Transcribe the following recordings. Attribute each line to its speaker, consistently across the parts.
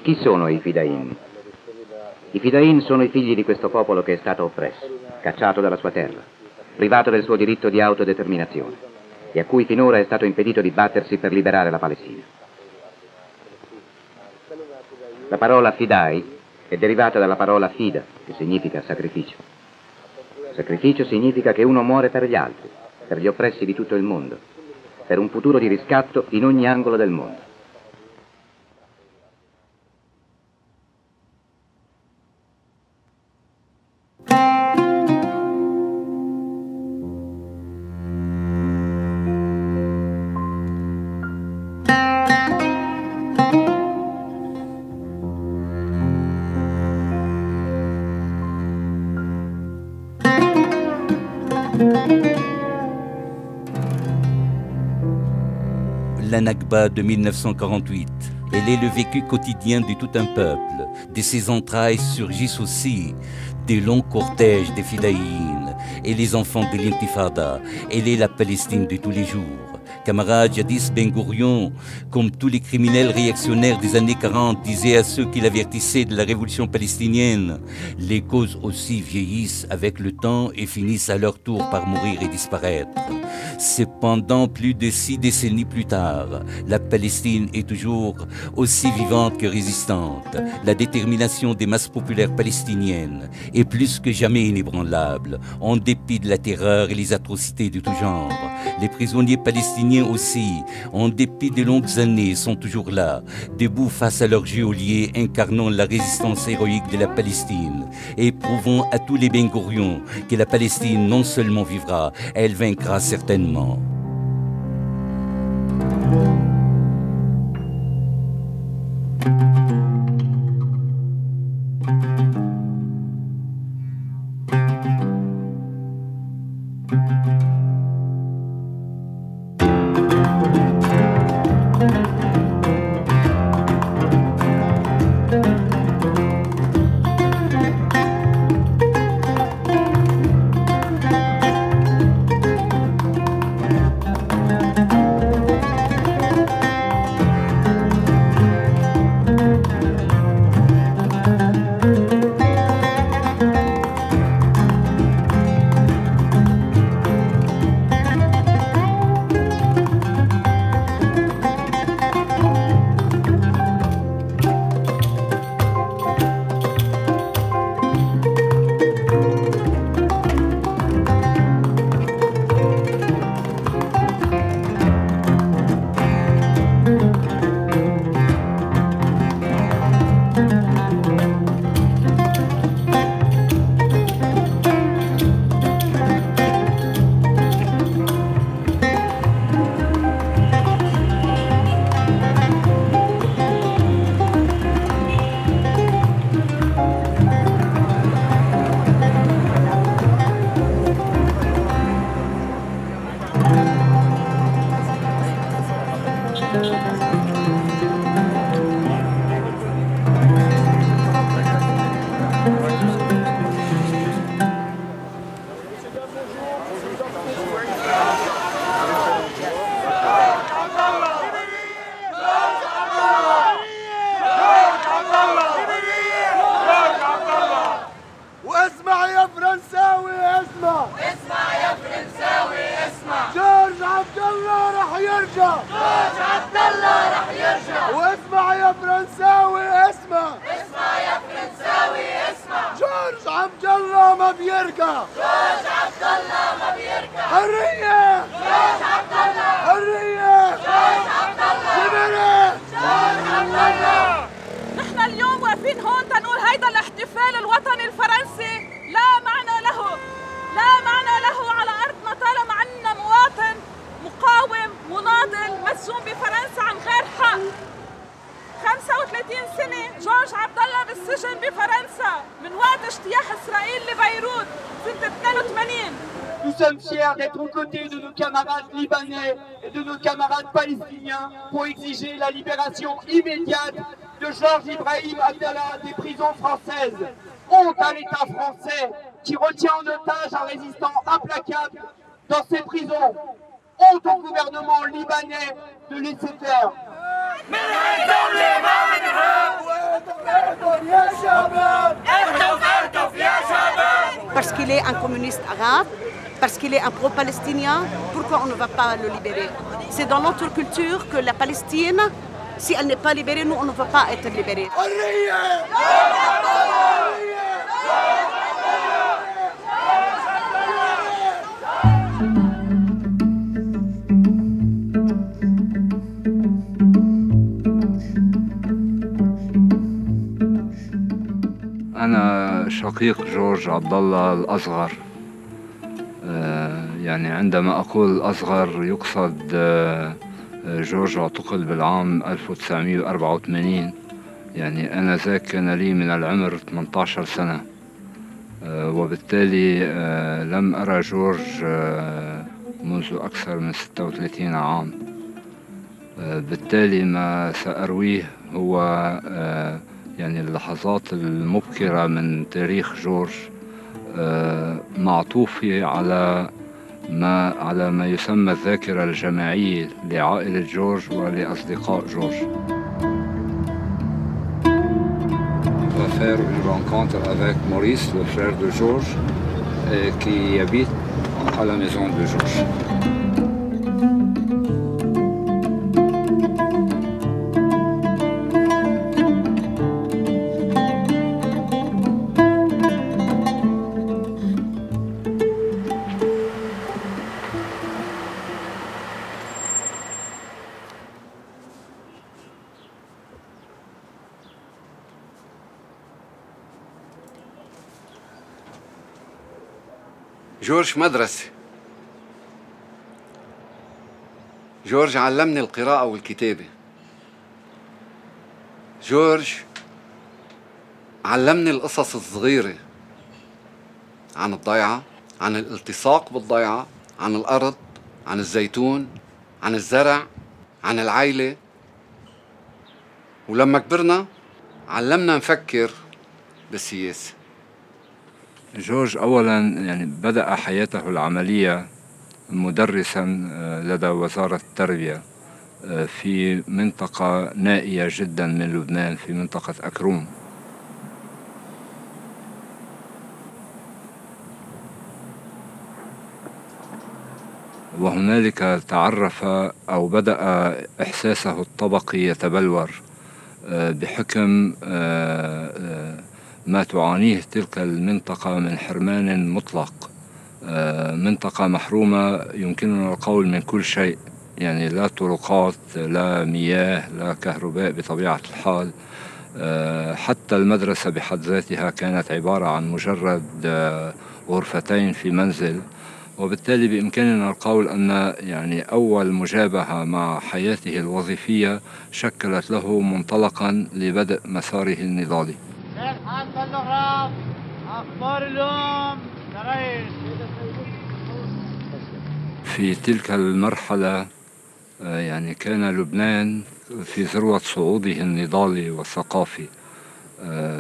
Speaker 1: Chi sono i Fidain? I Fidain sono i figli di questo popolo che è stato oppresso, cacciato dalla sua terra, privato del suo diritto di autodeterminazione e a cui finora è stato impedito di battersi per liberare la Palestina. La parola Fidai è derivata dalla parola fida, che significa sacrificio. Sacrificio significa che uno muore per gli altri, per gli oppressi di tutto il mondo, per un futuro di riscatto in ogni angolo del mondo.
Speaker 2: La Nakba de 1948, elle est le vécu quotidien de tout un peuple. De ses entrailles surgissent aussi des longs cortèges des Fidaïnes et les enfants de l'Intifada. Elle est la Palestine de tous les jours. Camarade Jadis Ben Gourion, comme tous les criminels réactionnaires des années 40, disait à ceux qui l'avertissaient de la révolution palestinienne, les causes aussi vieillissent avec le temps et finissent à leur tour par mourir et disparaître. Cependant, plus de 6 décennies plus tard, la Palestine est toujours aussi vivante que résistante. La détermination des masses populaires palestiniennes est plus que jamais inébranlable, en dépit de la terreur et les atrocités de tout genre. Les prisonniers palestiniens aussi, en dépit de longues années, sont toujours là, debout face à leurs geôliers, incarnant la résistance héroïque de la Palestine et prouvant à tous les Ben Gourion que la Palestine non seulement vivra, elle vaincra certainement.
Speaker 3: Nous sommes fiers d'être aux côtés de nos camarades libanais et de nos camarades palestiniens pour exiger la libération immédiate de Georges Ibrahim Abdallah des prisons françaises. Honte à l'État français qui retient en otage un résistant implacable dans ces prisons. demande au gouvernement libanais de laisser faire.
Speaker 4: Parce qu'il est un communiste arabe, parce qu'il est un pro-palestinien, pourquoi on ne va pas le libérer? C'est dans notre culture que la Palestine, si elle n'est pas libérée, nous, on ne va pas être libérés.
Speaker 5: أنا شقيق جورج عبد الله الأصغر. يعني عندما أقول الأصغر يقصد جورج اعتقل بالعام 1984. يعني آنذاك كان لي من العمر 18 سنة، وبالتالي لم أرى جورج منذ أكثر من 36 عام. بالتالي ما سأرويه هو يعني اللحظات المبكرة من تاريخ جورج، معطوفة على ما يسمى الذاكرة الجماعية لعائلة جورج ولأصدقاء جورج. On va faire une rencontre avec Maurice, le frère de Georges, qui habite à la maison de Georges.
Speaker 6: جورج مدرسة. جورج علمني القراءة والكتابة. جورج علمني القصص الصغيرة عن الضيعة، عن الالتصاق بالضيعة، عن الأرض، عن الزيتون، عن الزرع، عن العيلة. ولما كبرنا علمنا نفكر بالسياسة.
Speaker 5: جورج أولاً يعني بدأ حياته العملية مدرساً لدى وزارة التربية في منطقة نائية جداً من لبنان، في منطقة أكروم. وهنالك تعرف أو بدأ إحساسه الطبقي يتبلور بحكم ما تعانيه تلك المنطقة من حرمان مطلق، منطقة محرومة يمكننا القول من كل شيء، يعني لا طرقات، لا مياه، لا كهرباء بطبيعة الحال. حتى المدرسة بحد ذاتها كانت عبارة عن مجرد غرفتين في منزل، وبالتالي بإمكاننا القول أن يعني أول مجابهة مع حياته الوظيفية شكلت له منطلقا لبدء مساره النضالي. أخبار اليوم في تلك المرحلة يعني كان لبنان في ذروة صعوده النضالي والثقافي.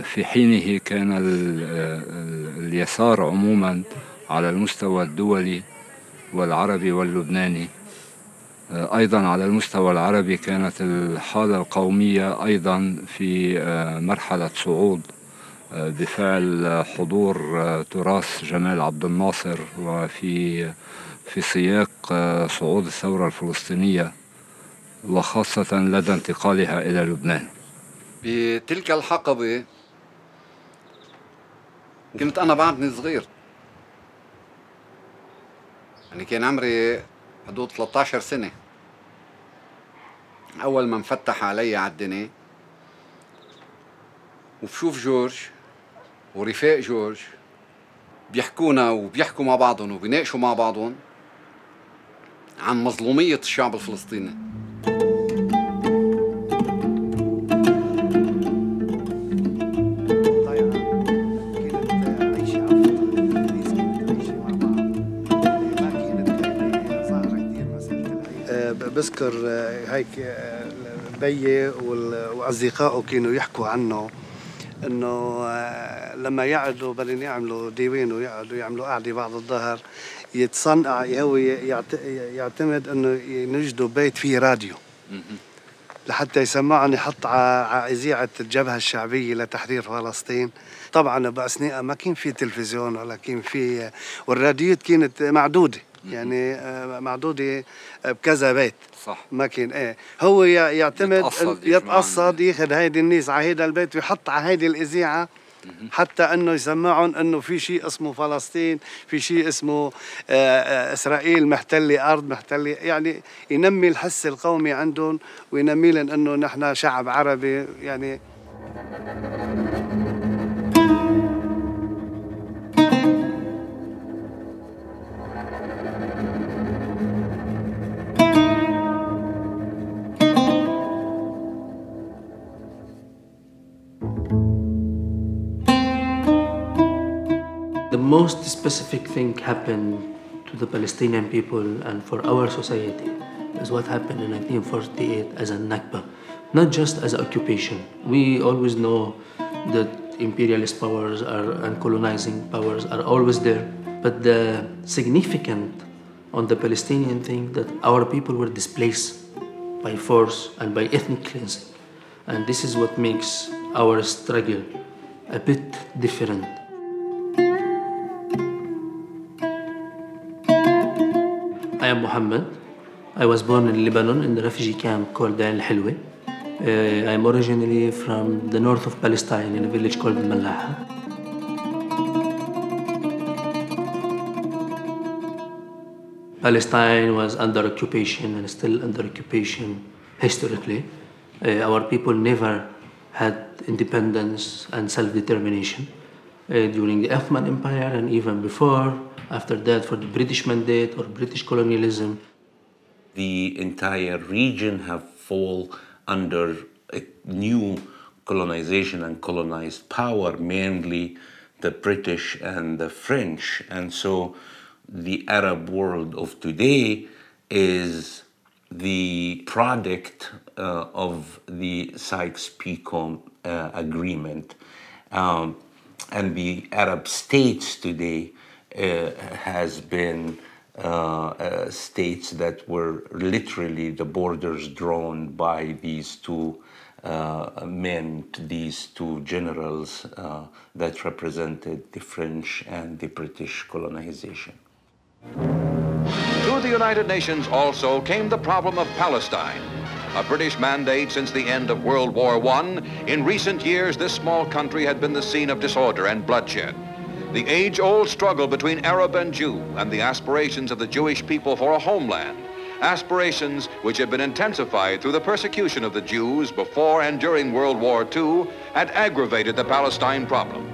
Speaker 5: في حينه كان اليسار عموما على المستوى الدولي والعربي واللبناني، أيضا على المستوى العربي كانت الحالة القومية أيضا في مرحلة صعود بفعل حضور تراث جمال عبد الناصر، وفي سياق صعود الثورة الفلسطينية، وخاصة لدى انتقالها إلى لبنان.
Speaker 6: بتلك الحقبة كنت أنا بعدني صغير، يعني كان عمري حدود 13 سنة أول ما انفتح علي على الدنيا، وبشوف جورج ورفاق جورج بيحكونا وبيحكوا مع بعضهم وبيناقشوا مع بعضهم عن مظلومية الشعب الفلسطيني.
Speaker 7: بذكر هيك بيي واصدقائه كانوا يحكوا عنه انه لما يقعدوا بدهم يعملوا ديوان ويقعدوا يعملوا قعده بعد الظهر يتصنع هو يعتمد انه ينجدوا بيت فيه راديو لحتى يسمعهم، يحط على اذاعه الجبهه الشعبيه لتحرير فلسطين. طبعا باثناء ما كان في تلفزيون ولا كان في، والراديوات كانت معدوده، يعني معدوده بكذا بيت.
Speaker 6: صح.
Speaker 7: ما كان هو يعتمد يتقصد ياخذ هيدي الناس على هيدا البيت ويحط على هيدي الاذاعه حتى انه يسمعهم انه في شيء اسمه فلسطين، في شيء اسمه اسرائيل محتله ارض، محتله، يعني ينمي الحس القومي عندهم وينمي لهم انه نحن شعب عربي يعني.
Speaker 8: The most specific thing happened to the Palestinian people and for our society is what happened in 1948 as a Nakba, not just as an occupation. We always know that imperialist powers and colonizing powers are always there, but the significant on the Palestinian thing that our people were displaced by force and by ethnic cleansing, and this is what makes our struggle a bit different. I am Mohammed. I was born in Lebanon in the refugee camp called Ain al-Hilwa. I am originally from the north of Palestine in a village called Malaha. Palestine was under occupation and still under occupation historically. Our people never had independence and self-determination during the Ottoman Empire and even before. After that, for the British Mandate or British colonialism.
Speaker 2: The entire region have fallen under a new colonization and colonized power, mainly the British and the French. And so the Arab world of today is the product of the Sykes-Picot agreement. And the Arab states today has been states that were literally the borders drawn by these two men, these two generals that represented the French and the British colonization.
Speaker 9: To the United Nations also came the problem of Palestine. A British mandate since the end of World War I, in recent years this small country had been the scene of disorder and bloodshed. The age-old struggle between Arab and Jew and the aspirations of the Jewish people for a homeland, aspirations which had been intensified through the persecution of the Jews before and during World War II, had aggravated the Palestine problem.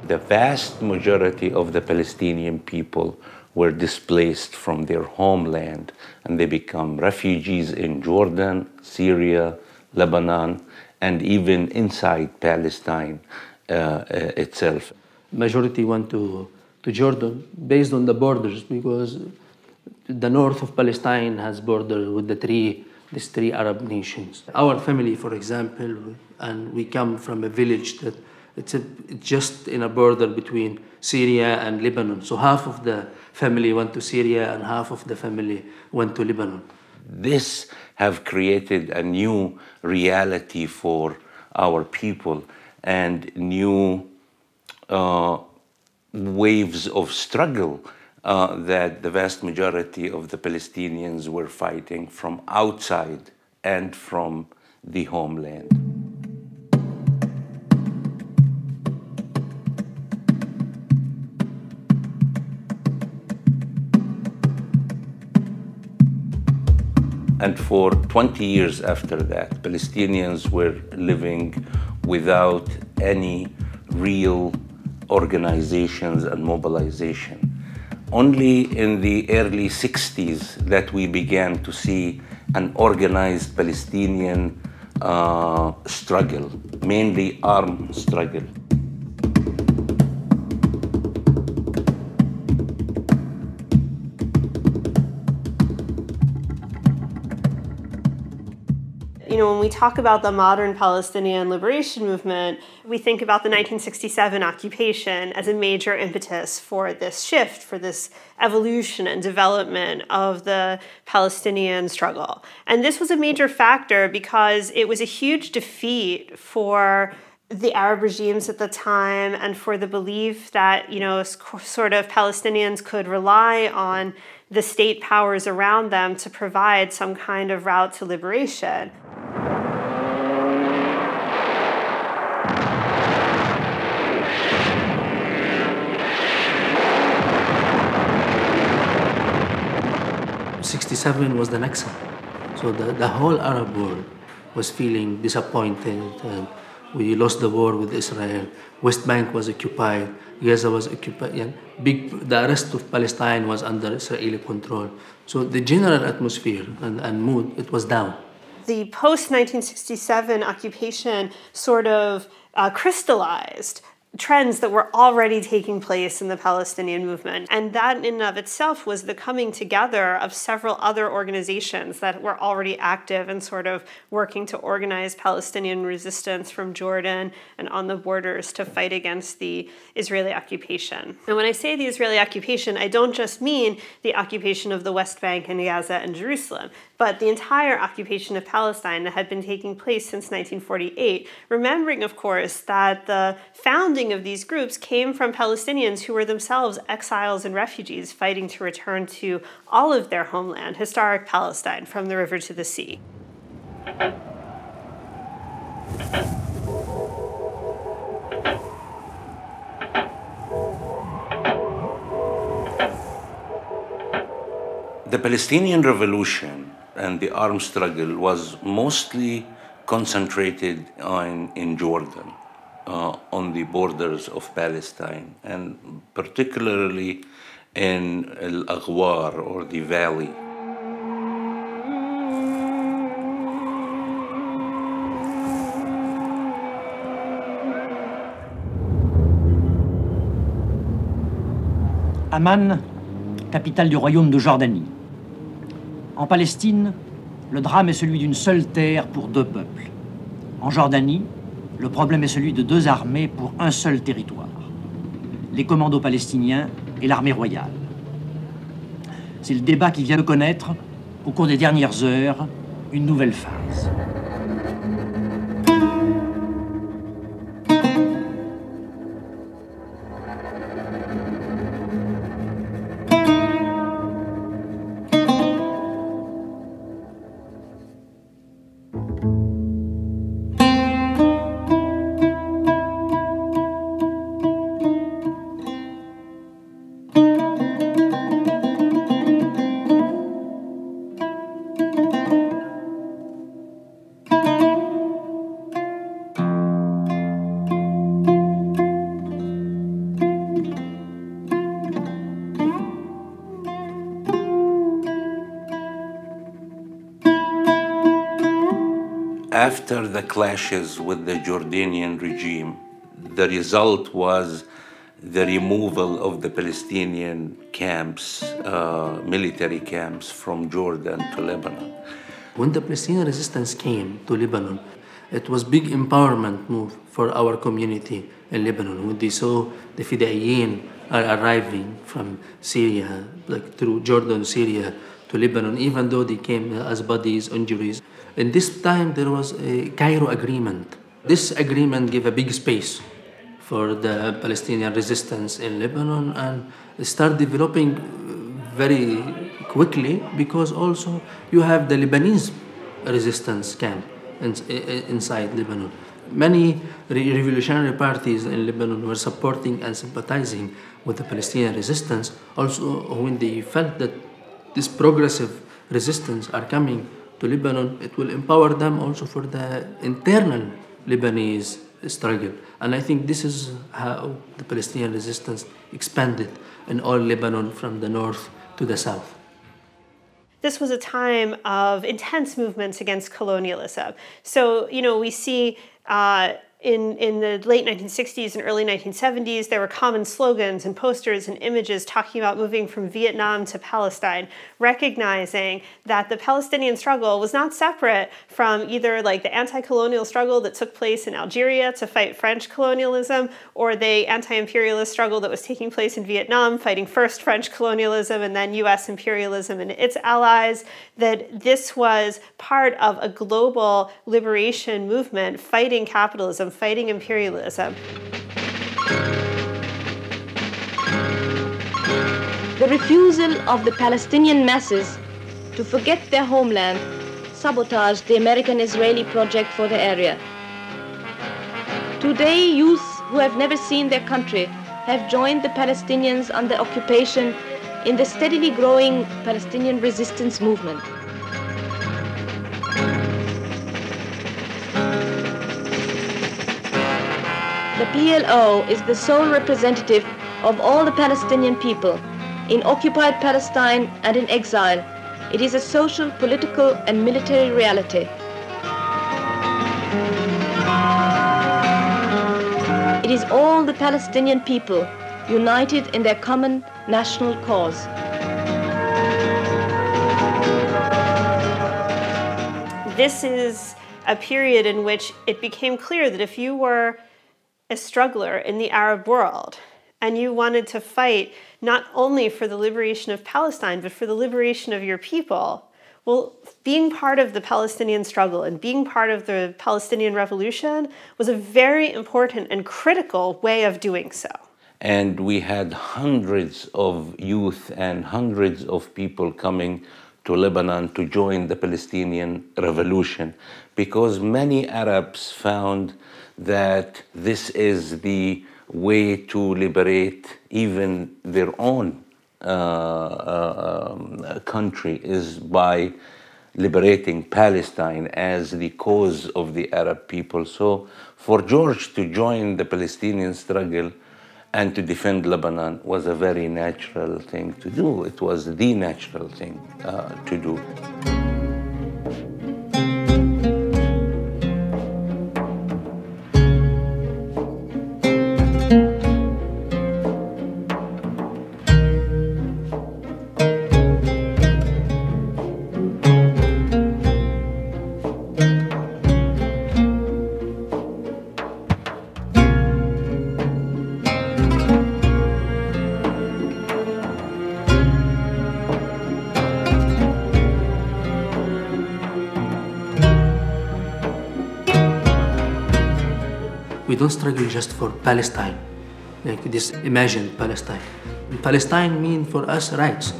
Speaker 2: The vast majority of the Palestinian people were displaced from their homeland, and they become refugees in Jordan, Syria, Lebanon, and even inside Palestine itself.
Speaker 8: Majority went to Jordan based on the borders, because the north of Palestine has borders with these three Arab nations. Our family, for example, and we come from a village that It's just in a border between Syria and Lebanon. So half of the family went to Syria and half of the family went to Lebanon.
Speaker 2: This have created a new reality for our people and new waves of struggle that the vast majority of the Palestinians were fighting from outside and from the homeland. And for 20 years after that, Palestinians were living without any real organizations and mobilization. Only in the early 60s that we began to see an organized Palestinian struggle, mainly armed struggle.
Speaker 10: You know, when we talk about the modern Palestinian liberation movement, we think about the 1967 occupation as a major impetus for this shift, for this evolution and development of the Palestinian struggle. And this was a major factor because it was a huge defeat for the Arab regimes at the time and for the belief that, you know, sort of Palestinians could rely on the state powers around them to provide some kind of route to liberation.
Speaker 8: '67 was the Nakba. So the whole Arab world was feeling disappointed, and we lost the war with Israel. West Bank was occupied, Gaza was occupied, and the rest of Palestine was under Israeli control. So the general atmosphere and mood, it was down.
Speaker 10: The post-1967 occupation sort of crystallized trends that were already taking place in the Palestinian movement. And that in and of itself was the coming together of several other organizations that were already active and sort of working to organize Palestinian resistance from Jordan and on the borders to fight against the Israeli occupation. And when I say the Israeli occupation, I don't just mean the occupation of the West Bank and Gaza and Jerusalem, but the entire occupation of Palestine that had been taking place since 1948, remembering, of course, that the founding of these groups came from Palestinians who were themselves exiles and refugees fighting to return to all of their homeland, historic Palestine, from the river to the sea.
Speaker 2: The Palestinian Revolution and the armed struggle was mostly concentrated in Jordan, on the borders of Palestine, and particularly in Al-Aghwar, or the valley.
Speaker 11: Amman, capitale du royaume de Jordanie. En Palestine, le drame est celui d'une seule terre pour deux peuples. En Jordanie, le problème est celui de deux armées pour un seul territoire. Les commandos palestiniens et l'armée royale. C'est le débat qui vient de connaître, au cours des dernières heures, une nouvelle phase.
Speaker 2: After the clashes with the Jordanian regime, the result was the removal of the Palestinian camps, military camps, from Jordan to Lebanon.
Speaker 8: When the Palestinian resistance came to Lebanon, It was big empowerment move for our community in Lebanon when they saw the Fidaiyin are arriving from Syria, like through Jordan, Syria, to Lebanon, even though they came as bodies, injuries. In this time, there was a Cairo agreement. This agreement gave a big space for the Palestinian resistance in Lebanon and start developing very quickly because also you have the Lebanese resistance camp inside Lebanon. Many revolutionary parties in Lebanon were supporting and sympathizing with the Palestinian resistance. Also, when they felt that this progressive resistance are coming to Lebanon, it will empower them also for the internal Lebanese struggle. And I think this is how the Palestinian resistance expanded in all Lebanon from the north to the south.
Speaker 10: This was a time of intense movements against colonialism. So, we see in the late 1960s and early 1970s, there were common slogans and posters and images talking about moving from Vietnam to Palestine, recognizing that the Palestinian struggle was not separate from either like the anti-colonial struggle that took place in Algeria to fight French colonialism, or the anti-imperialist struggle that was taking place in Vietnam, fighting first French colonialism and then US imperialism and its allies, that this was part of a global liberation movement fighting capitalism, fighting imperialism.
Speaker 12: The refusal of the Palestinian masses to forget their homeland sabotaged the American-Israeli project for the area. Today, youth who have never seen their country have joined the Palestinians under occupation in the steadily growing Palestinian resistance movement. The PLO is the sole representative of all the Palestinian people in occupied Palestine and in exile. It is a social, political, and military reality. It is all the Palestinian people united in their common national cause.
Speaker 10: This is a period in which it became clear that if you were a struggler in the Arab world and you wanted to fight not only for the liberation of Palestine, but for the liberation of your people, well, being part of the Palestinian struggle and being part of the Palestinian revolution was a very important and critical way of doing so.
Speaker 2: And we had hundreds of youth and hundreds of people coming to Lebanon to join the Palestinian revolution, because many Arabs found that this is the way to liberate even their own country, is by liberating Palestine as the cause of the Arab people. So for George to join the Palestinian struggle and to defend Lebanon was a very natural thing to do. It was the natural thing to do.
Speaker 8: We don't struggle just for Palestine, like this imagined Palestine. Palestine means for us rights.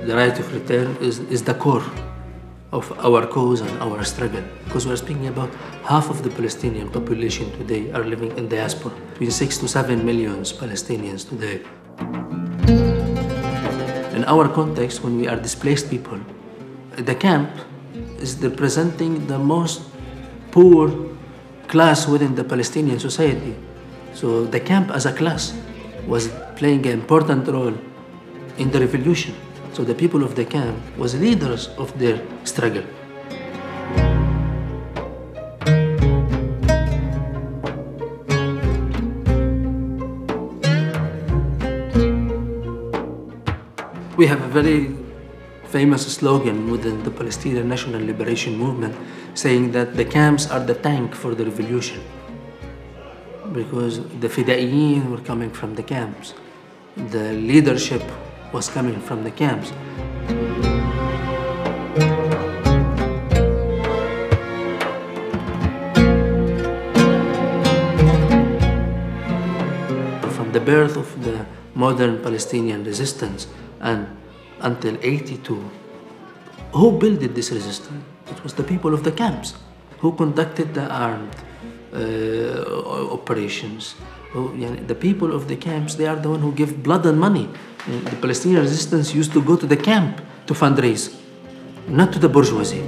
Speaker 8: The right of return is the core of our cause and our struggle, because we're speaking about half of the Palestinian population today are living in diaspora, between 6 to 7 million Palestinians today. In our context, when we are displaced people, the camp is representing the most poor class within the Palestinian society. So the camp as a class was playing an important role in the revolution. So the people of the camp was leaders of their struggle. We have a very famous slogan within the Palestinian National Liberation Movement saying that the camps are the tank for the revolution, because the Fidaiyin were coming from the camps. The leadership was coming from the camps. From the birth of the modern Palestinian resistance and until 82, who built this resistance? It was the people of the camps who conducted the armed operations. The people of the camps, they are the one who give blood and money. The Palestinian resistance used to go to the camp to fundraise, not to the bourgeoisie.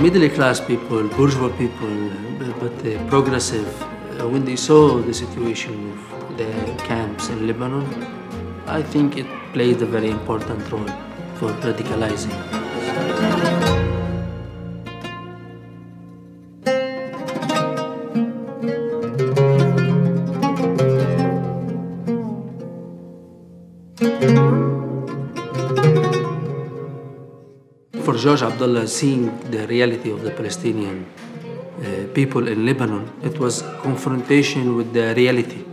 Speaker 8: Middle-class people, bourgeois people, but the progressive, when they saw the situation of the camps in Lebanon, I think it played a very important role for radicalizing. For George Abdullah, seeing the reality of the Palestinian people in Lebanon, it was confrontation with the reality.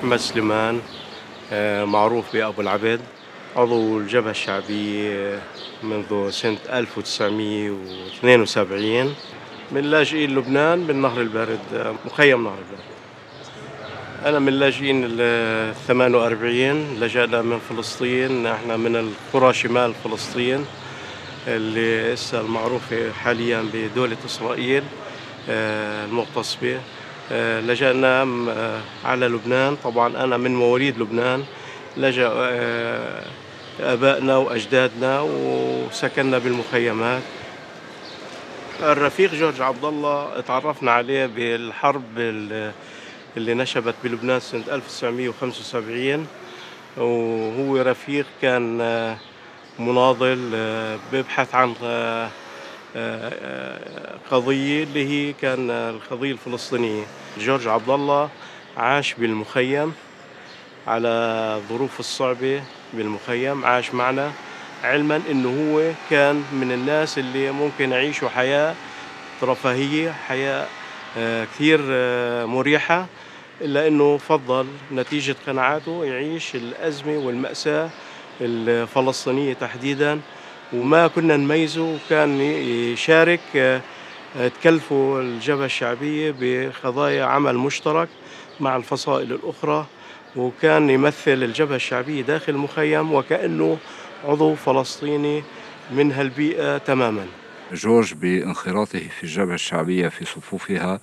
Speaker 13: محمد سليمان معروف بأبو العبد، عضو الجبهة الشعبية منذ سنة 1972 من لاجئين لبنان بالنهر البارد، مخيم نهر البارد. أنا من لاجئين ال 48 لجأنا من فلسطين، احنا من القرى شمال فلسطين اللي هسه المعروفة حاليا بدولة إسرائيل المغتصبة. لجأنا على لبنان، طبعا أنا من مواليد لبنان، لجأ آبائنا وأجدادنا وسكننا بالمخيمات. الرفيق جورج عبد الله تعرفنا عليه بالحرب اللي نشبت بلبنان سنة 1975، وهو رفيق كان مناضل بيبحث عن قضية اللي هي كان القضية الفلسطينية. جورج عبد الله عاش بالمخيم على الظروف الصعبة بالمخيم، عاش معنا علما انه هو كان من الناس اللي ممكن يعيشوا حياة رفاهية، حياة كثير مريحة، إلا أنه فضل نتيجة قناعاته يعيش الأزمة والمأساة الفلسطينية تحديداً، وما كنا نميزه، وكان يشارك تكلفوا الجبهة الشعبية بقضايا عمل مشترك مع الفصائل الأخرى، وكان يمثل الجبهة الشعبية داخل المخيم وكأنه عضو فلسطيني من هالبيئة تماماً.
Speaker 5: جورج بانخراطه في الجبهة الشعبية في صفوفها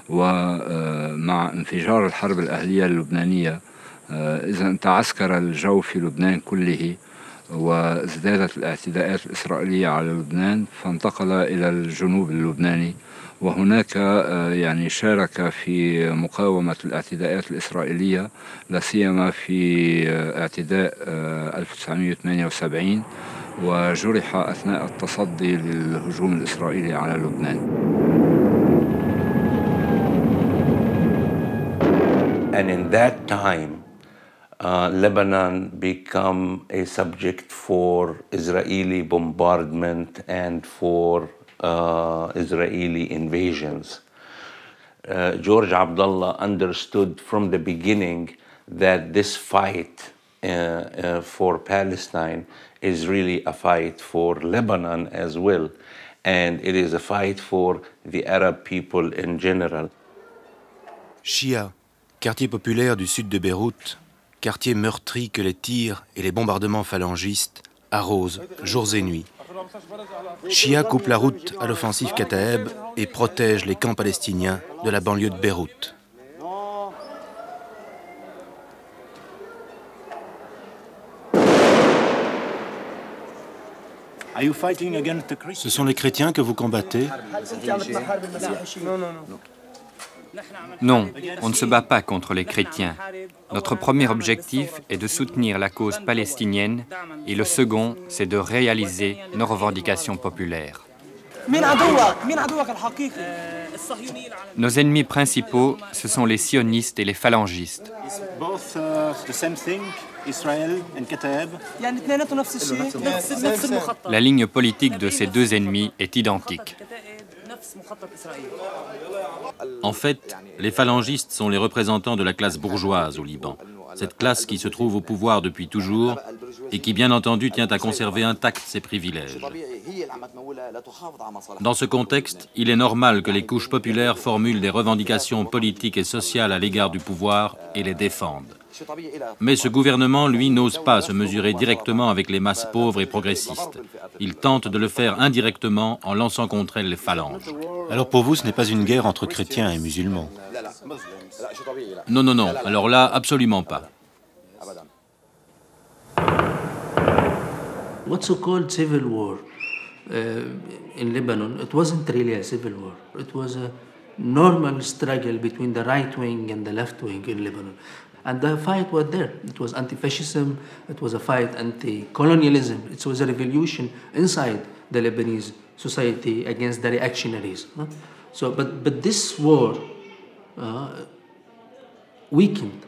Speaker 5: ومع انفجار الحرب الأهلية اللبنانية، إذا تعسكر الجو في لبنان كله وازدادت الاعتداءات الإسرائيلية على لبنان، فانتقل إلى الجنوب اللبناني، وهناك يعني شارك في مقاومة الاعتداءات الإسرائيلية، لا سيما في اعتداء 1978، وجرح أثناء التصدي للهجوم الإسرائيلي على لبنان.
Speaker 14: And in that time, Lebanon became a subject for Israeli bombardment and for Israeli invasions. George Abdullah understood from the beginning that this fight for Palestine is really a fight for Lebanon as well, and it is a fight for the Arab people in general.
Speaker 15: Shia, quartier populaire du sud de Beyrouth, quartier meurtri que les tirs et les bombardements phalangistes arrosent jours et nuits. Shia coupe la route à l'offensive Kataeb et protège les camps palestiniens de la banlieue de Beyrouth. Ce sont les chrétiens que vous combattez?
Speaker 16: Non, on ne se bat pas contre les chrétiens. Notre premier objectif est de soutenir la cause palestinienne et le second, c'est de réaliser nos revendications populaires. Nos ennemis principaux, ce sont les sionistes et les phalangistes. La ligne politique de ces deux ennemis est identique.
Speaker 17: En fait, les phalangistes sont les représentants de la classe bourgeoise au Liban. Cette classe qui se trouve au pouvoir depuis toujours et qui, bien entendu, tient à conserver intacts ses privilèges. Dans ce contexte, il est normal que les couches populaires formulent des revendications politiques et sociales à l'égard du pouvoir et les défendent. Mais ce gouvernement, lui, n'ose pas se mesurer directement avec les masses pauvres et progressistes. Il tente de le faire indirectement en lançant contre elles les phalanges.
Speaker 15: Alors pour vous, ce n'est pas une guerre entre chrétiens et musulmans?
Speaker 17: Non, non, non. Alors là, absolument pas.
Speaker 8: What's so-called civil war in Lebanon, it wasn't really a civil war. It was a normal struggle between the right wing and the left wing in Lebanon. And the fight was there. It was anti-fascism, it was a fight anti-colonialism, it was a revolution inside the Lebanese society against the reactionaries. So, but this war weakened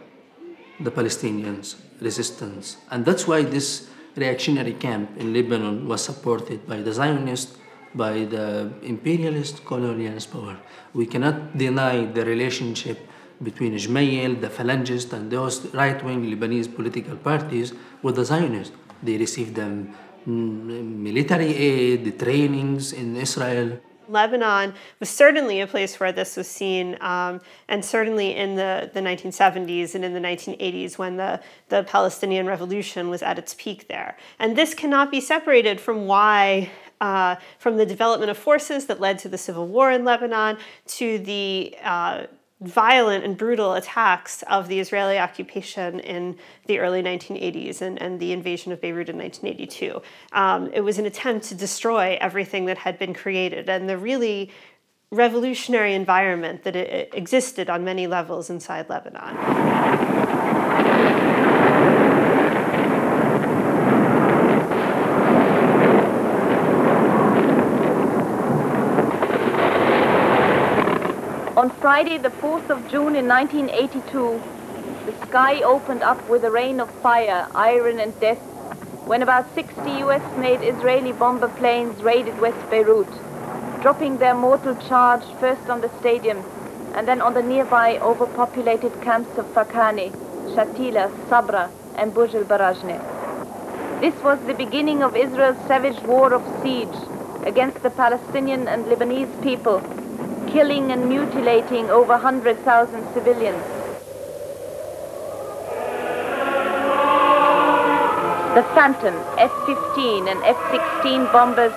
Speaker 8: the Palestinians' resistance. And that's why this reactionary camp in Lebanon was supported by the Zionists, by the imperialist, colonialist power. We cannot deny the relationship between Ismail, the Phalangists, and those right-wing Lebanese political parties with the Zionists. They received them military aid, the trainings in Israel.
Speaker 10: Lebanon was certainly a place where this was seen, and certainly in the 1970s and in the 1980s when the Palestinian Revolution was at its peak there. And this cannot be separated from from the development of forces that led to the civil war in Lebanon, to the violent and brutal attacks of the Israeli occupation in the early 1980s and the invasion of Beirut in 1982. It was an attempt to destroy everything that had been created and the really revolutionary environment that existed on many levels inside Lebanon.
Speaker 12: On Friday, the 4th of June in 1982, the sky opened up with a rain of fire, iron and death when about 60 US-made Israeli bomber planes raided West Beirut, dropping their mortal charge first on the stadium and then on the nearby overpopulated camps of Fakani, Shatila, Sabra and Burj al-Barajne. This was the beginning of Israel's savage war of siege against the Palestinian and Lebanese people, killing and mutilating over 100,000 civilians. The Phantom, F-15 and F-16 bombers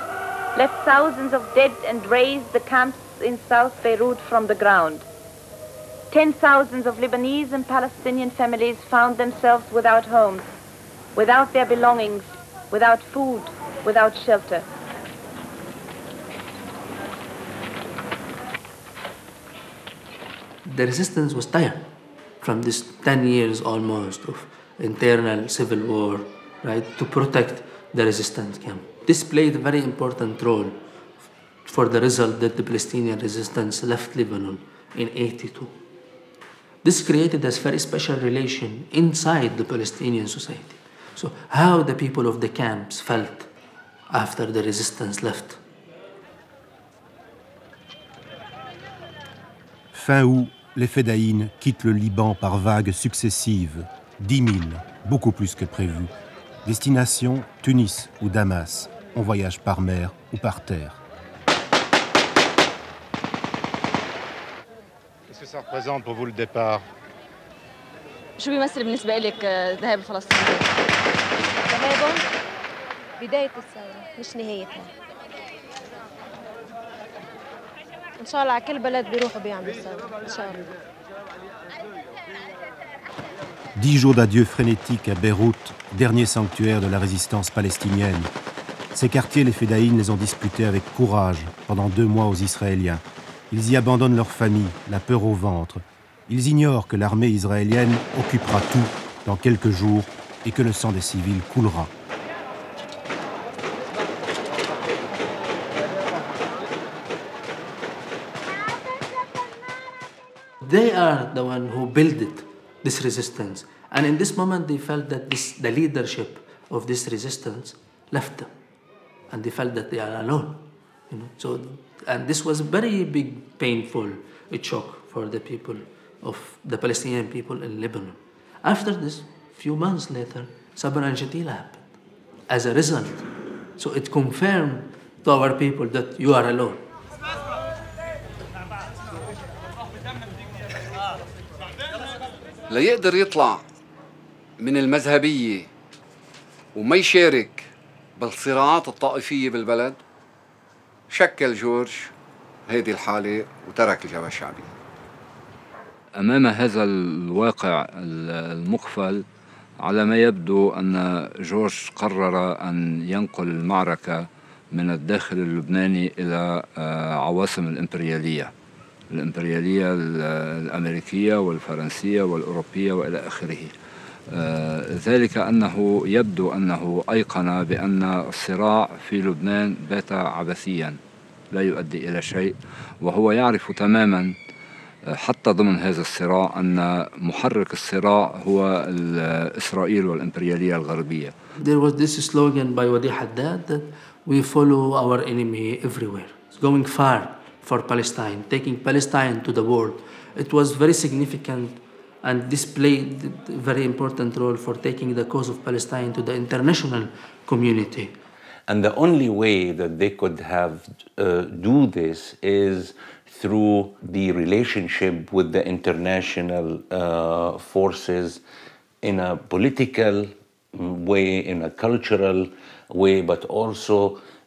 Speaker 12: left thousands of dead and razed the camps in South Beirut from the ground. 10,000s of Lebanese and Palestinian families found themselves without homes, without their belongings, without food, without shelter.
Speaker 8: The resistance was tired from this 10 years almost of internal civil war, right, to protect the resistance camp. This played a very important role for the result that the Palestinian resistance left Lebanon in 82. This created a very special relation inside the Palestinian society. So how the people of the camps felt after the resistance left.
Speaker 15: Fin août, les Fedayines quittent le Liban par vagues successives, 10 000, beaucoup plus que prévu. Destination Tunis ou Damas. On voyage par mer ou par terre. que ça représente pour vous le départ?
Speaker 12: شو بيمثل بالنسبة لك ذهاب الفلسطينيين؟ ذهابهم بداية الثورة مش نهايتها. إن شاء الله على كل بلد بيروحوا بيعملوا الثورة إن شاء الله.
Speaker 15: 10 jours d'adieu frénétique à Beyrouth, dernier sanctuaire de la résistance palestinienne. Ces quartiers, les Fédaïnes les ont disputés avec courage pendant 2 mois aux Israéliens. Ils y abandonnent leur famille, la peur au ventre. Ils ignorent que l'armée israélienne occupera tout dans quelques jours et que le sang des civils coulera.
Speaker 8: They are the one who built it, this resistance. And in this moment, they felt that the leadership of this resistance left them. And they felt that they are alone. So, and this was a very big, painful shock for the people of the Palestinian people in Lebanon. After this, few months later, Sabra and Shatila happened. As a result, so it confirmed to our people that you are alone.
Speaker 6: ليقدر يطلع من المذهبية وما يشارك بالصراعات الطائفية بالبلد، شكل جورج هذه الحالة وترك الجبهة الشعبية.
Speaker 5: أمام هذا الواقع المقفل على ما يبدو أن جورج قرر أن ينقل المعركة من الداخل اللبناني إلى عواصم الإمبريالية الأمريكية والفرنسية والأوروبية وإلى آخره. ذلك أنه يبدو أنه أيقن بأن الصراع في لبنان بات عبثيا لا يؤدي إلى شيء، وهو يعرف تماما حتى ضمن هذا الصراع أن محرك الصراع هو إسرائيل والإمبريالية الغربية.
Speaker 8: There was this slogan by Wadi Haddad that we follow our enemy everywhere. It's going far for Palestine, taking Palestine to the world. It was very significant and this played a very important role for taking the cause of Palestine to the international community.
Speaker 14: And the only way that they could have do this is through the relationship with the international forces in a political way, in a cultural way, but also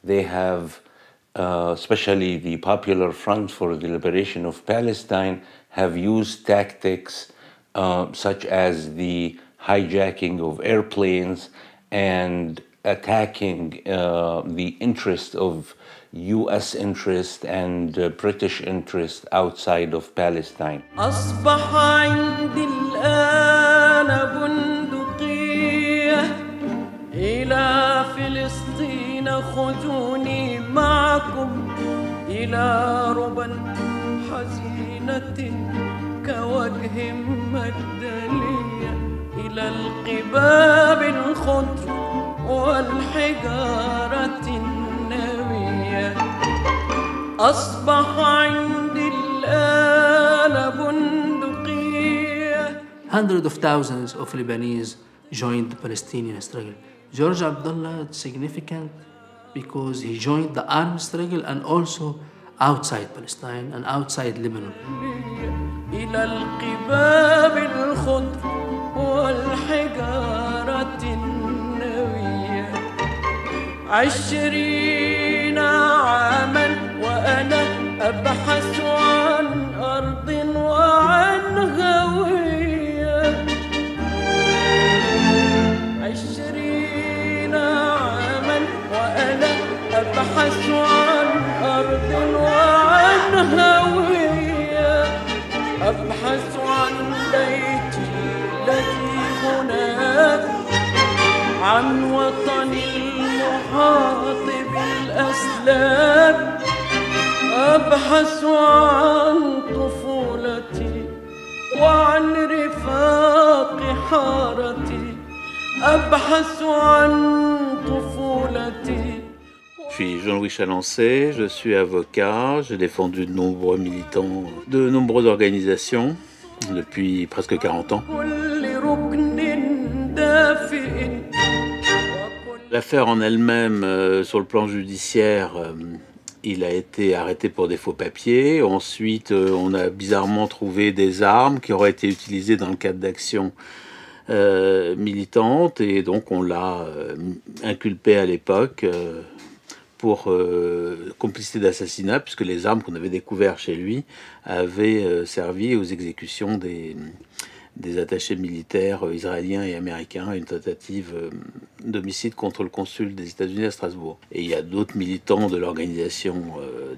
Speaker 14: they have, especially the Popular Front for the Liberation of Palestine, have used tactics such as the hijacking of airplanes and attacking the interest of U.S. interest and British interest outside of Palestine.
Speaker 18: أصبح عندي الآن بندقية إلى فلسطين خذوني معكم إلى ربى حزينة كوجه مجدلية إلى القباب الخضر والحجارة النوية أصبح عندي الآن بندقية.
Speaker 8: Hundreds of thousands of Lebanese joined the Palestinian struggle. George Abdullah is significant because he joined the armed struggle and also outside Palestine and outside Lebanon.
Speaker 18: إلى القباب الخضر والحجارة النوية 20 عاما وأنا أبحث عن أرض وعن هوية 20 عاما وأنا أبحث عن أرض وعن هوية أبحث عن بيتي الذي هناك عن وطني المحاط بالأسلاك أبحث عن طفولتي وعن رفاق حارتي أبحث عن طفولتي.
Speaker 19: Je suis Jean-Louis Chalancé, je suis avocat, j'ai défendu de nombreux militants, de nombreuses organisations depuis presque 40 ans. L'affaire en elle-même, sur le plan judiciaire, Il a été arrêté pour des faux papiers. Ensuite, on a bizarrement trouvé des armes qui auraient été utilisées dans le cadre d'actions militantes. Et donc, on l'a inculpé à l'époque pour complicité d'assassinat, puisque les armes qu'on avait découvertes chez lui avaient servi aux exécutions des attachés militaires israéliens et américains à une tentative d'homicide contre le consul des États-Unis à Strasbourg. Et il y a d'autres militants de l'organisation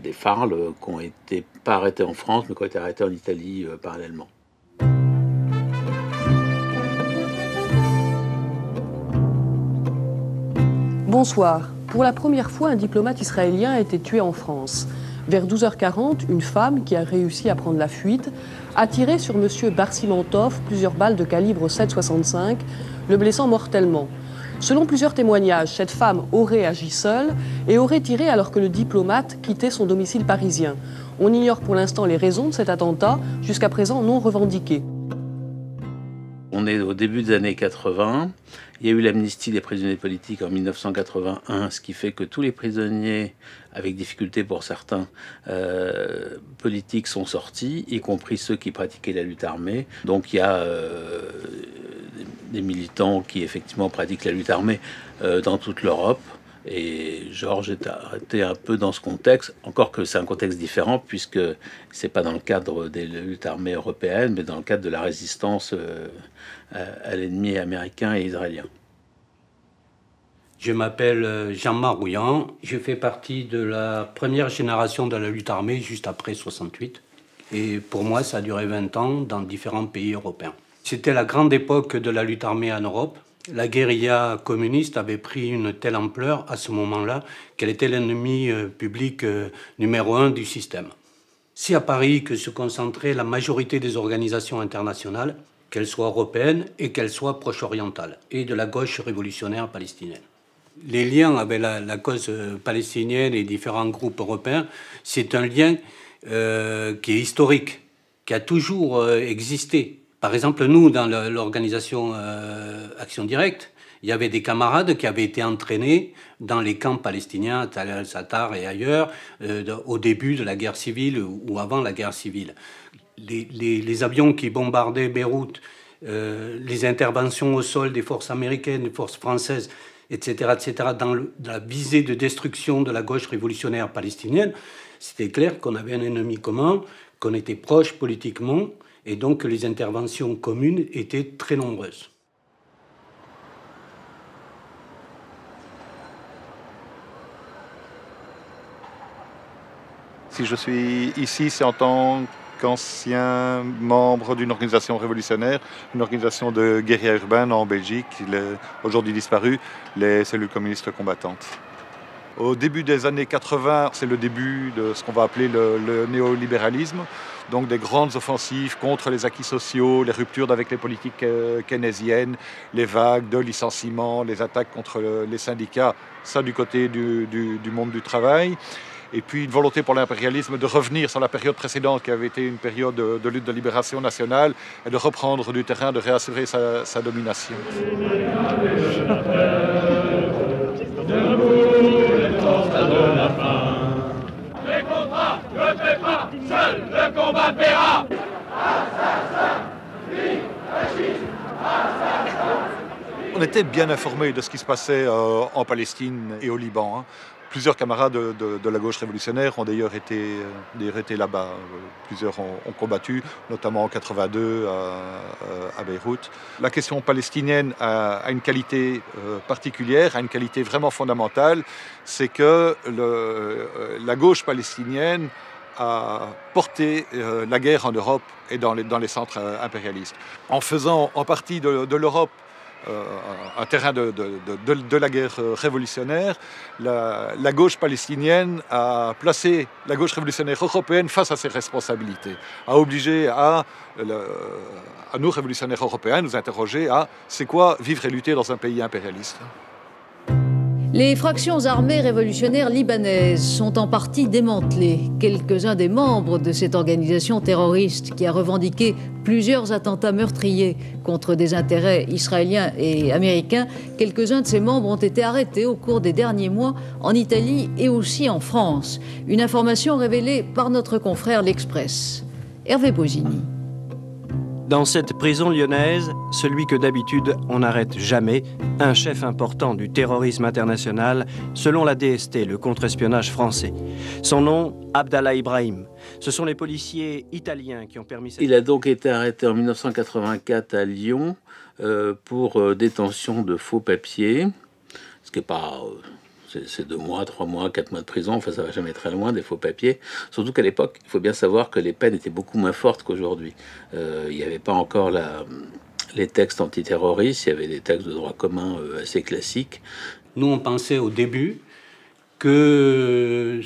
Speaker 19: des FARL qui ont été pas arrêtés en France, mais qui ont été arrêtés en Italie parallèlement.
Speaker 20: Bonsoir. Pour la première fois, un diplomate israélien a été tué en France. Vers 12h40, une femme qui a réussi à prendre la fuite a tiré sur M. Barsimantov plusieurs balles de calibre 7,65, le blessant mortellement. Selon plusieurs témoignages, cette femme aurait agi seule et aurait tiré alors que le diplomate quittait son domicile parisien. On ignore pour l'instant les raisons de cet attentat, jusqu'à présent non revendiqué.
Speaker 19: On est au début des années 80. Il y a eu l'amnistie des prisonniers politiques en 1981, ce qui fait que tous les prisonniers, avec difficulté pour certains, politiques sont sortis, y compris ceux qui pratiquaient la lutte armée. Donc il y a des militants qui effectivement pratiquent la lutte armée dans toute l'Europe. Et Georges est arrêté un peu dans ce contexte, encore que c'est un contexte différent, puisque c'est pas dans le cadre des luttes armées européennes, mais dans le cadre de la résistance à l'ennemi américain et israélien.
Speaker 21: Je m'appelle Jean-Marc Rouillant, je fais partie de la première génération de la lutte armée, juste après 68. Et pour moi, ça a duré 20 ans dans différents pays européens. C'était la grande époque de la lutte armée en Europe. La guérilla communiste avait pris une telle ampleur à ce moment-là qu'elle était l'ennemi public numéro 1 du système. C'est à Paris que se concentrait la majorité des organisations internationales, qu'elles soient européennes et qu'elles soient proche-orientales, et de la gauche révolutionnaire palestinienne. Les liens avec la cause palestinienne et différents groupes européens, c'est un lien qui est historique, qui a toujours existé. Par exemple, nous, dans l'organisation Action Directe, il y avait des camarades qui avaient été entraînés dans les camps palestiniens, à Tal al-Sattar et ailleurs, au début de la guerre civile ou avant la guerre civile. Les avions qui bombardaient Beyrouth, les interventions au sol des forces américaines, des forces françaises, etc., dans la visée de destruction de la gauche révolutionnaire palestinienne, c'était clair qu'on avait un ennemi commun, qu'on était proches politiquement, et donc les interventions communes étaient très nombreuses.
Speaker 22: Si je suis ici, c'est en tant qu'ancien membre d'une organisation révolutionnaire, une organisation de guérilla urbaine en Belgique, aujourd'hui disparue, les cellules communistes combattantes. Au début des années 80, c'est le début de ce qu'on va appeler le néolibéralisme, donc des grandes offensives contre les acquis sociaux, les ruptures avec les politiques keynésiennes, les vagues de licenciements, les attaques contre les syndicats, ça du côté du monde du travail. Et puis une volonté pour l'impérialisme de revenir sur la période précédente qui avait été une période de lutte de libération nationale et de reprendre du terrain, de réassurer sa domination.
Speaker 18: Les contrats ne paient pas, seul le combat paiera.
Speaker 22: On était bien informés de ce qui se passait en Palestine et au Liban. Plusieurs camarades de la gauche révolutionnaire ont d'ailleurs été là-bas. Plusieurs ont combattu, notamment en 82 à Beyrouth. La question palestinienne a une qualité particulière, a une qualité vraiment fondamentale, c'est que la gauche palestinienne a porté la guerre en Europe et dans les centres impérialistes. En faisant en partie de l'Europe un terrain de la guerre révolutionnaire, la gauche palestinienne a placé la gauche révolutionnaire européenne face à ses responsabilités, a obligé à nous, révolutionnaires européens, nous interroger à c'est quoi vivre et lutter dans un pays impérialiste.
Speaker 1: Les fractions armées révolutionnaires libanaises sont en partie démantelées. Quelques-uns des membres de cette organisation terroriste qui a revendiqué plusieurs attentats meurtriers contre des intérêts israéliens et américains, quelques-uns de ces membres ont été arrêtés au cours des derniers mois en Italie et aussi en France. Une information révélée par notre confrère L'Express. Hervé Bosini.
Speaker 3: Dans cette prison lyonnaise, celui que d'habitude on n'arrête jamais, un chef important du terrorisme international, selon la DST, le contre-espionnage français. Son nom, Abdallah Ibrahim. Ce sont les policiers italiens qui ont permis cette...
Speaker 19: Il a donc été arrêté en 1984 à Lyon pour détention de faux papiers, ce qui n'est pas... C'est 2 mois, 3 mois, 4 mois de prison, enfin ça va jamais très loin, des faux papiers. Surtout qu'à l'époque, il faut bien savoir que les peines étaient beaucoup moins fortes qu'aujourd'hui. Il n'y avait pas encore les textes antiterroristes, il y avait des textes de droit commun assez classiques.
Speaker 21: Nous, on pensait au début que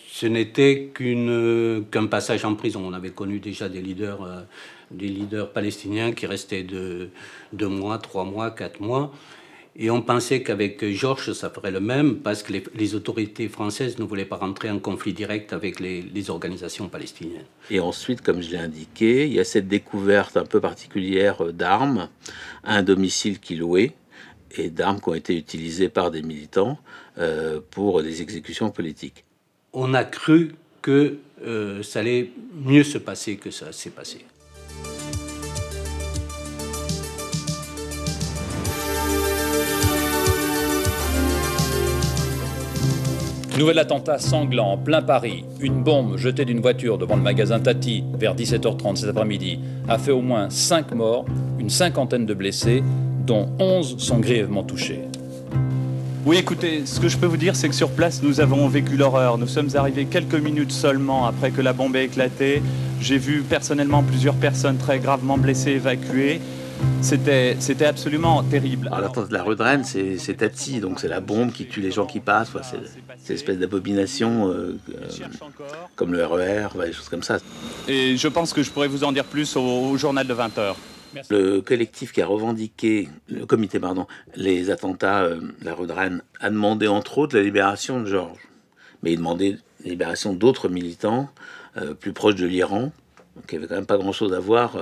Speaker 21: ce n'était qu'un passage en prison. On avait connu déjà des leaders palestiniens qui restaient de 2 mois, 3 mois, 4 mois. Et on pensait qu'avec Georges, ça ferait le même, parce que les autorités françaises ne voulaient pas rentrer en conflit direct avec les organisations palestiniennes.
Speaker 19: Et ensuite, comme je l'ai indiqué, il y a cette découverte un peu particulière d'armes à un domicile qu'il louait, et d'armes qui ont été utilisées par des militants pour des exécutions politiques.
Speaker 21: On a cru que ça allait mieux se passer que ça s'est passé.
Speaker 23: Nouvel attentat sanglant en plein Paris. Une bombe jetée d'une voiture devant le magasin Tati vers 17h30 cet après-midi a fait au moins 5 morts, une cinquantaine de blessés, dont 11 sont grièvement touchés.
Speaker 24: Oui, écoutez, ce que je peux vous dire, c'est que sur place, nous avons vécu l'horreur. Nous sommes arrivés quelques minutes seulement après que la bombe ait éclaté. J'ai vu personnellement plusieurs personnes très gravement blessées évacuées. C'était absolument terrible.
Speaker 19: Alors, l'attentat de la rue de Rennes, c'est Tati, donc c'est la bombe qui tue les gens qui passent. C'est une espèce d'abomination comme le RER, des choses comme ça.
Speaker 24: Et je pense que je pourrais vous en dire plus au journal de 20h.
Speaker 19: Merci. Le collectif qui a revendiqué, le comité, les attentats de la rue de Rennes, a demandé entre autres la libération de Georges. Mais il demandait la libération d'autres militants plus proches de l'Iran, qui n'avaient quand même pas grand-chose à voir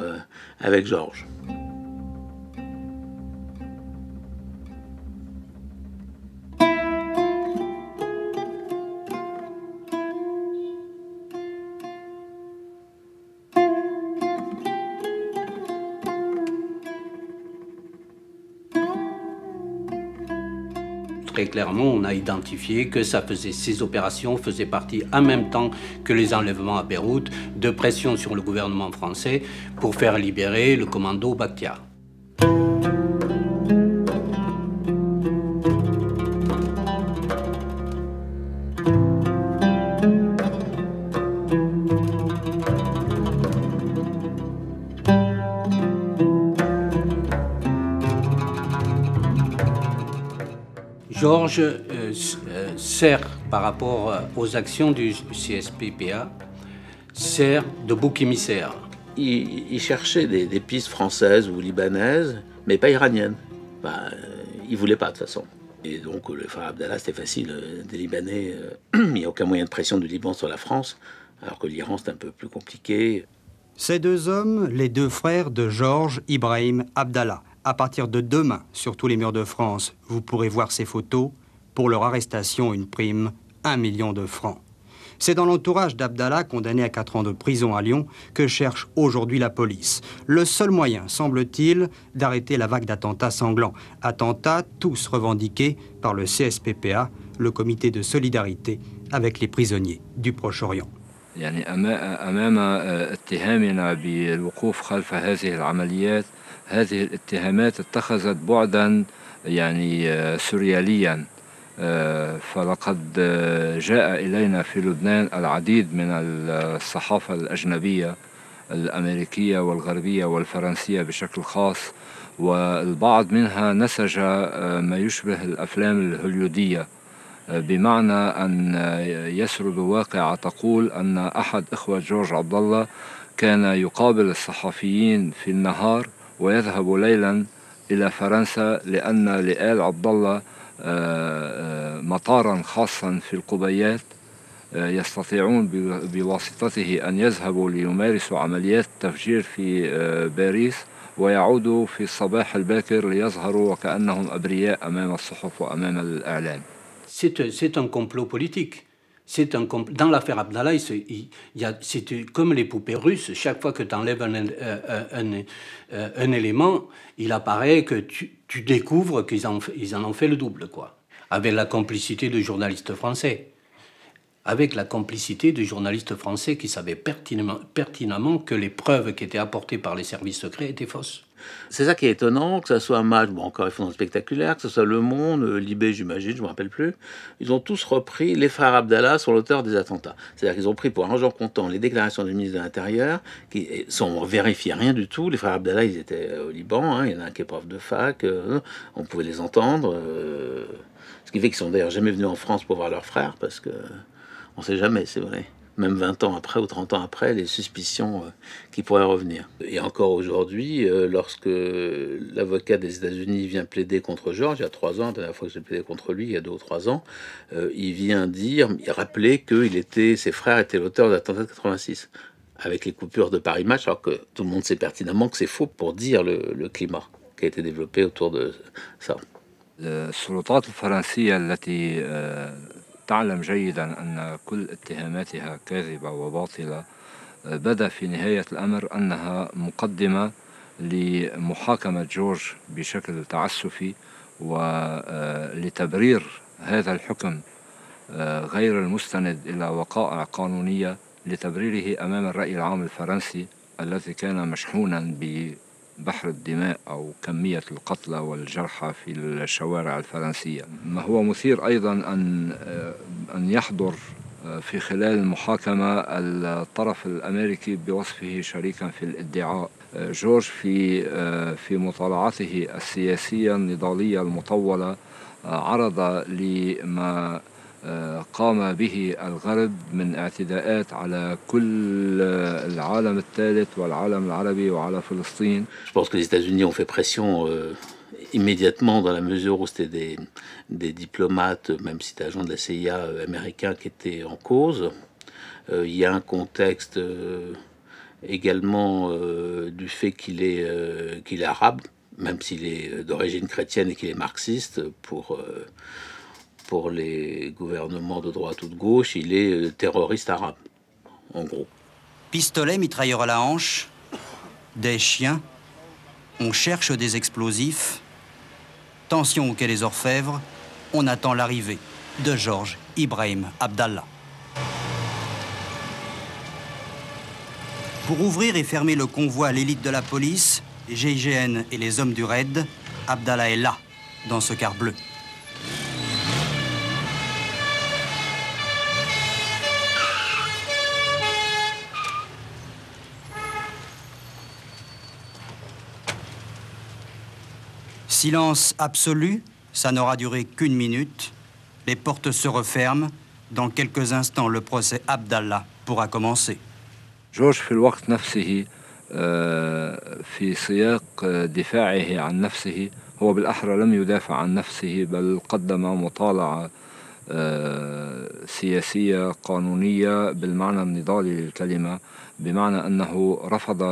Speaker 19: avec Georges.
Speaker 21: Très clairement, on a identifié que ces opérations faisaient partie en même temps que les enlèvements à Beyrouth de pression sur le gouvernement français pour faire libérer le commando Bakhtiar. Georges sert, par rapport aux actions du CSPPA, sert de bouc émissaire.
Speaker 19: Il cherchait des pistes françaises ou libanaises, mais pas iraniennes. Il ne voulait pas, de toute façon. Et donc, le frère Abdallah, c'était facile. Des Libanais, il n'y a aucun moyen de pression du Liban sur la France, alors que l'Iran, c'est un peu plus compliqué.
Speaker 25: Ces 2 hommes, les 2 frères de Georges Ibrahim Abdallah. À partir de demain, sur tous les murs de France, vous pourrez voir ces photos. Pour leur arrestation, une prime, 1 million de francs. C'est dans l'entourage d'Abdallah, condamné à 4 ans de prison à Lyon, que cherche aujourd'hui la police. Le seul moyen, semble-t-il, d'arrêter la vague d'attentats sanglants. Attentats tous revendiqués par le CSPPA, le comité de solidarité avec les prisonniers du Proche-Orient.
Speaker 5: يعني أمام اتهامنا بالوقوف خلف هذه العمليات هذه الاتهامات اتخذت بعدا يعني سورياليا فلقد جاء إلينا في لبنان العديد من الصحافة الأجنبية الأمريكية والغربية والفرنسية بشكل خاص والبعض منها نسج ما يشبه الأفلام الهوليودية بمعنى أن يسرد واقعة تقول أن أحد إخوة جورج عبد الله كان يقابل الصحفيين في النهار ويذهب ليلا إلى فرنسا لأن لآل عبد الله مطارا خاصا في القبيات يستطيعون بواسطته أن يذهبوا ليمارسوا عمليات تفجير في باريس ويعودوا في الصباح الباكر ليظهروا وكأنهم أبرياء أمام الصحف وأمام الإعلام.
Speaker 21: C'est un complot politique. Dans l'affaire Abdallah, c'est comme les poupées russes. Chaque fois que tu enlèves un élément, il apparaît que tu découvres qu'ils en ont fait le double, quoi. Avec la complicité de journalistes français. Avec la complicité de journalistes français qui savaient pertinemment que les preuves qui étaient apportées par les services secrets étaient fausses.
Speaker 19: C'est ça qui est étonnant, que ce soit un match, bon encore ils font spectaculaire, que ce soit Le Monde, Libé j'imagine, je ne me rappelle plus, ils ont tous repris, les frères Abdallah sont l'auteur des attentats. C'est-à-dire qu'ils ont pris pour argent comptant les déclarations du ministre de l'Intérieur, qui sont vérifiées rien du tout. Les frères Abdallah, ils étaient au Liban, hein, il y en a un qui est prof de fac, on pouvait les entendre, ce qui fait qu'ils sont d'ailleurs jamais venus en France pour voir leurs frères, parce que on ne sait jamais, c'est vrai. Même 20 ans après ou 30 ans après, les suspicions qui pourraient revenir. Et encore aujourd'hui, lorsque l'avocat des États-Unis vient plaider contre George, il y a 3 ans, la dernière fois que j'ai plaidé contre lui, il y a 2 ou 3 ans, il vient rappeler que ses frères étaient l'auteur de l'attentat de 86, avec les coupures de Paris Match, alors que tout le monde sait pertinemment que c'est faux pour dire le climat qui a été développé autour de ça.
Speaker 5: السلطات الفرنسية التي تعلم جيدا أن كل اتهاماتها كاذبة وباطلة بدا في نهاية الأمر أنها مقدمة لمحاكمة جورج بشكل تعسفي ولتبرير هذا الحكم غير المستند إلى وقائع قانونية لتبريره أمام الرأي العام الفرنسي الذي كان مشحونا بحر الدماء أو كمية القتلى والجرحى في الشوارع الفرنسية. ما هو مثير أيضا أن يحضر في خلال المحاكمة الطرف الأمريكي بوصفه شريكا في الادعاء. جورج في مطالعته السياسية النضالية المطولة عرض لما قام به الغرب من اعتداءات على كل العالم الثالث والعالم العربي وعلى فلسطين.
Speaker 19: Je pense que les États-Unis ont fait pression immédiatement dans la mesure où c'était des diplomates, même si c'était agents de la CIA américains qui étaient en cause. Il y a un contexte également du fait qu'il est arabe, même s'il est d'origine chrétienne et qu'il est marxiste, pour les gouvernements de droite ou de gauche, il est terroriste arabe, en gros.
Speaker 25: Pistolet, mitrailleur à la hanche, des chiens, on cherche des explosifs, tension au quai des Orfèvres, on attend l'arrivée de Georges Ibrahim Abdallah. Pour ouvrir et fermer le convoi à l'élite de la police, les GIGN et les hommes du raid, Abdallah est là, dans ce car bleu. Silence absolu, ça n'aura duré qu'une minute. Les portes se referment. Dans quelques instants, le procès Abdallah pourra commencer.
Speaker 5: جورج في الوقت نفسه في سياق دفاعه عن نفسه هو بالأحرى لم يدافع عن نفسه بل قدم مطالعة سياسية قانونية بالمعنى النضالي للكلمة بمعنى أنه رفض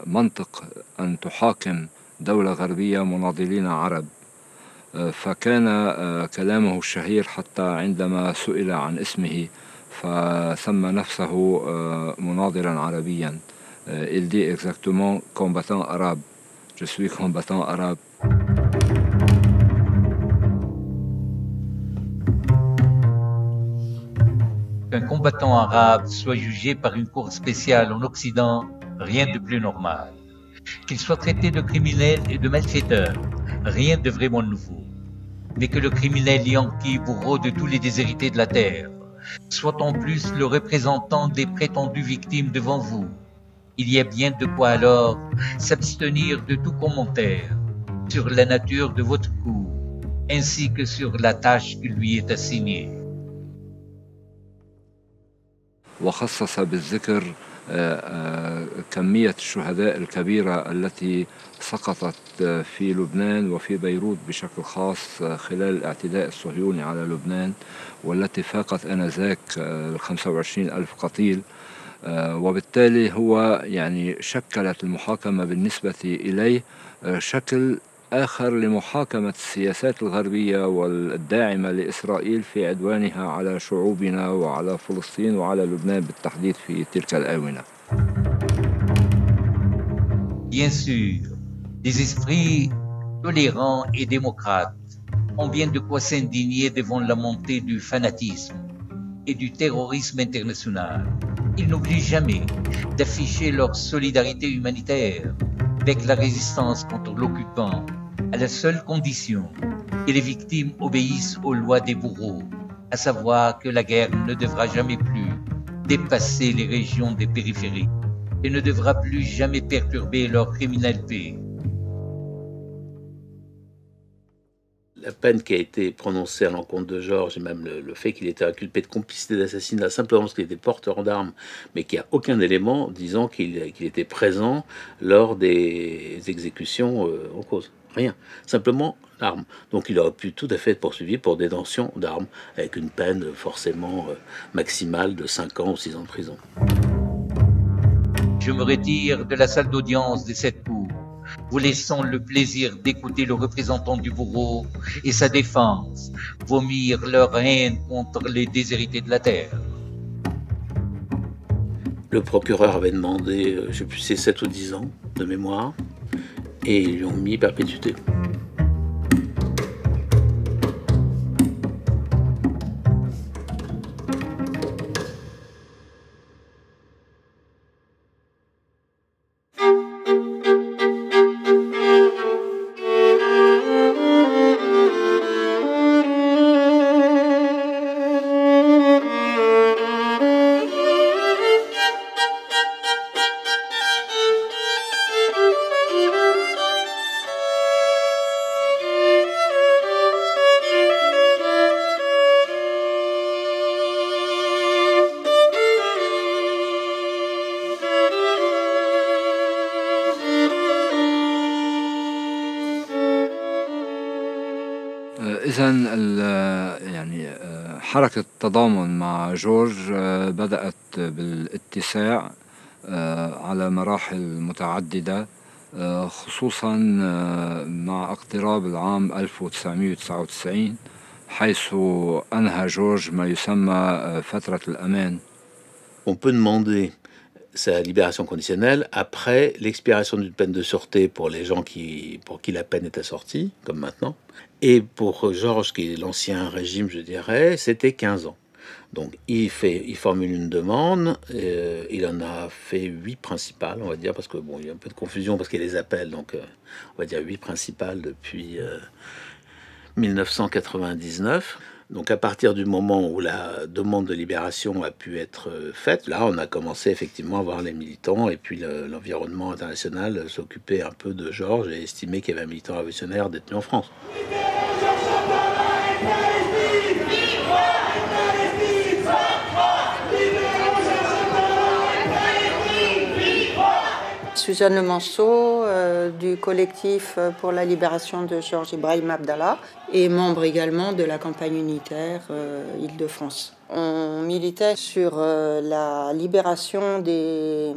Speaker 5: منطق أن تحاكم دولة غربية مناضلين عرب فكان كلامه الشهير حتى عندما سئل عن اسمه فسمى نفسه مناضلا عربيا. Il dit exactement combattant arabe. Je suis combattant arabe.
Speaker 2: Qu'un combattant arabe soit jugé par une cour spéciale en Occident, rien de plus normal. Qu'il soit traité de criminel et de malfaiteur, rien de vraiment nouveau. Mais que le criminel yankee, bourreau de tous les déshérités de la terre, soit en plus le représentant des prétendues victimes devant vous, il y a bien de quoi alors s'abstenir de tout commentaire sur la nature de votre coup, ainsi que sur la tâche qui lui est assignée.
Speaker 5: وخصص بالذكر كمية الشهداء الكبيرة التي سقطت في لبنان وفي بيروت بشكل خاص خلال الاعتداء الصهيوني على لبنان، والتي فاقت آنذاك 25 ألف قتيل. وبالتالي هو يعني شكلت المحاكمة بالنسبة إليه شكل آخر لمحاكمة السياسات الغربية والداعمة لإسرائيل في عدوانها على شعوبنا وعلى فلسطين وعلى لبنان بالتحديد في تلك الآونة.
Speaker 2: Bien sûr, des esprits tolérants et démocrates ont bien de quoi s'indigner devant la montée du fanatisme et du terrorisme international. Ils n'oublient jamais d'afficher leur solidarité humanitaire avec la résistance contre l'occupant, à la seule condition que les victimes obéissent aux lois des bourreaux, à savoir que la guerre ne devra jamais plus dépasser les régions des périphéries et ne devra plus jamais perturber leur criminalité.
Speaker 19: La peine qui a été prononcée à l'encontre de Georges, et même le fait qu'il était inculpé de complicité d'assassinat simplement parce qu'il était porteur d'armes, mais qu'il n'y a aucun élément disant qu'il était présent lors des exécutions en cause. Rien. Simplement l'arme. Donc il aurait pu tout à fait être poursuivi pour détention d'armes, avec une peine forcément maximale de 5 ans ou 6 ans de prison.
Speaker 2: Je me retire de la salle d'audience de cette cour, vous laissant le plaisir d'écouter le représentant du bourreau et sa défense vomir leur haine contre les déshérités de la terre.
Speaker 19: Le procureur avait demandé, je ne sais plus, c'est 7 ou 10 ans de mémoire, et ils lui ont mis perpétuité.
Speaker 5: يعني حركة التضامن مع جورج بدأت بالاتساع على مراحل متعددة، خصوصا مع اقتراب العام 1999 حيث أنهى جورج ما يسمى فترة الأمان.
Speaker 19: On peut demander sa libération conditionnelle après l'expiration d'une peine de sûreté pour les gens pour qui la peine est assortie, comme maintenant. Et pour Georges, qui est l'ancien régime, je dirais, c'était 15 ans. Donc il formule une demande, il en a fait 8 principales, on va dire, parce que bon, il y a un peu de confusion parce qu'il y a les appels, donc on va dire 8 principales depuis 1999. Donc à partir du moment où la demande de libération a pu être faite, là on a commencé effectivement à voir les militants, et puis l'environnement international s'occupait un peu de Georges et estimait qu'il y avait un militant révolutionnaire détenu en France.
Speaker 4: Suzanne Lemanceau du collectif pour la libération de Georges Ibrahim Abdallah et membre également de la campagne unitaire Île-de-France. On militait sur la libération des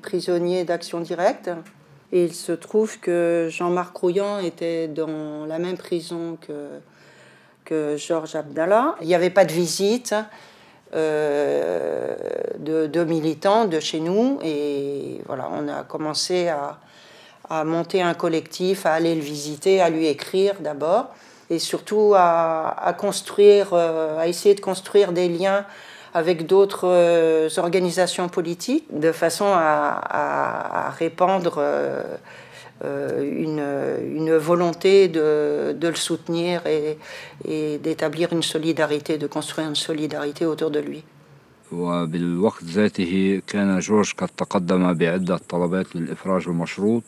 Speaker 4: prisonniers d'action directe. Et il se trouve que Jean-Marc Rouillant était dans la même prison que Georges Abdallah. Il n'y avait pas de visite de militants de chez nous, et voilà, on a commencé à monter un collectif, à aller le visiter, à lui écrire d'abord, et surtout à essayer de construire des liens avec d'autres organisations politiques, de façon à répandre une volonté de le soutenir et d'établir une solidarité, de construire une solidarité autour de lui.
Speaker 5: وبالوقت ذاته كان جورج قد تقدم بعدة طلبات للإفراج المشروط،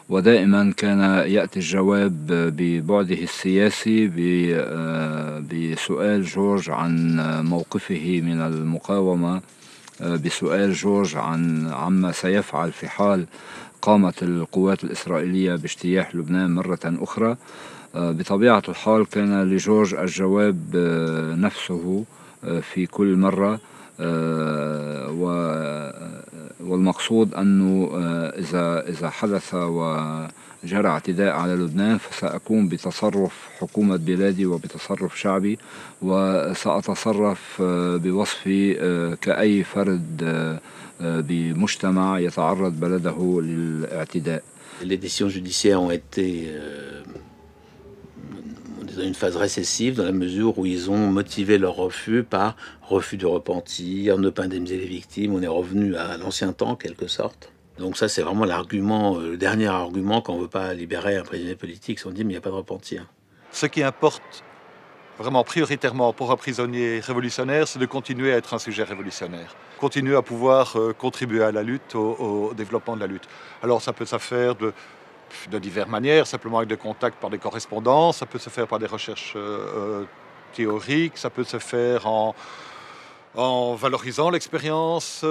Speaker 5: ودائما كان يأتي الجواب ببعده السياسي بسؤال جورج عن موقفه من المقاومة بسؤال جورج عما سيفعل في حال قامت القوات الإسرائيلية باجتياح لبنان مرة أخرى. بطبيعة الحال كان لجورج الجواب نفسه في كل مرة، والمقصود أنه إذا حدث وجرى اعتداء على لبنان فسأقوم بتصرف حكومة بلادي وبتصرف شعبي، وسأتصرف بوصفي كأي فرد بمجتمع يتعرض بلده للاعتداء.
Speaker 19: Les décisions judiciaires ont été dans une phase récessive dans la mesure où ils ont motivé leur refus par refus de repentir, ne pas indemniser les victimes. On est revenu à l'ancien temps en quelque sorte. Donc ça c'est vraiment l'argument, le dernier argument quand on ne veut pas libérer un prisonnier politique, on dit mais il n'y a pas de repentir.
Speaker 22: Ce qui importe vraiment prioritairement pour un prisonnier révolutionnaire, c'est de continuer à être un sujet révolutionnaire, continuer à pouvoir contribuer à la lutte, au développement de la lutte. Alors ça peut se faire de diverses manières, simplement avec des contacts par des correspondances, ça peut se faire par des recherches théoriques, ça peut se faire en valorisant l'expérience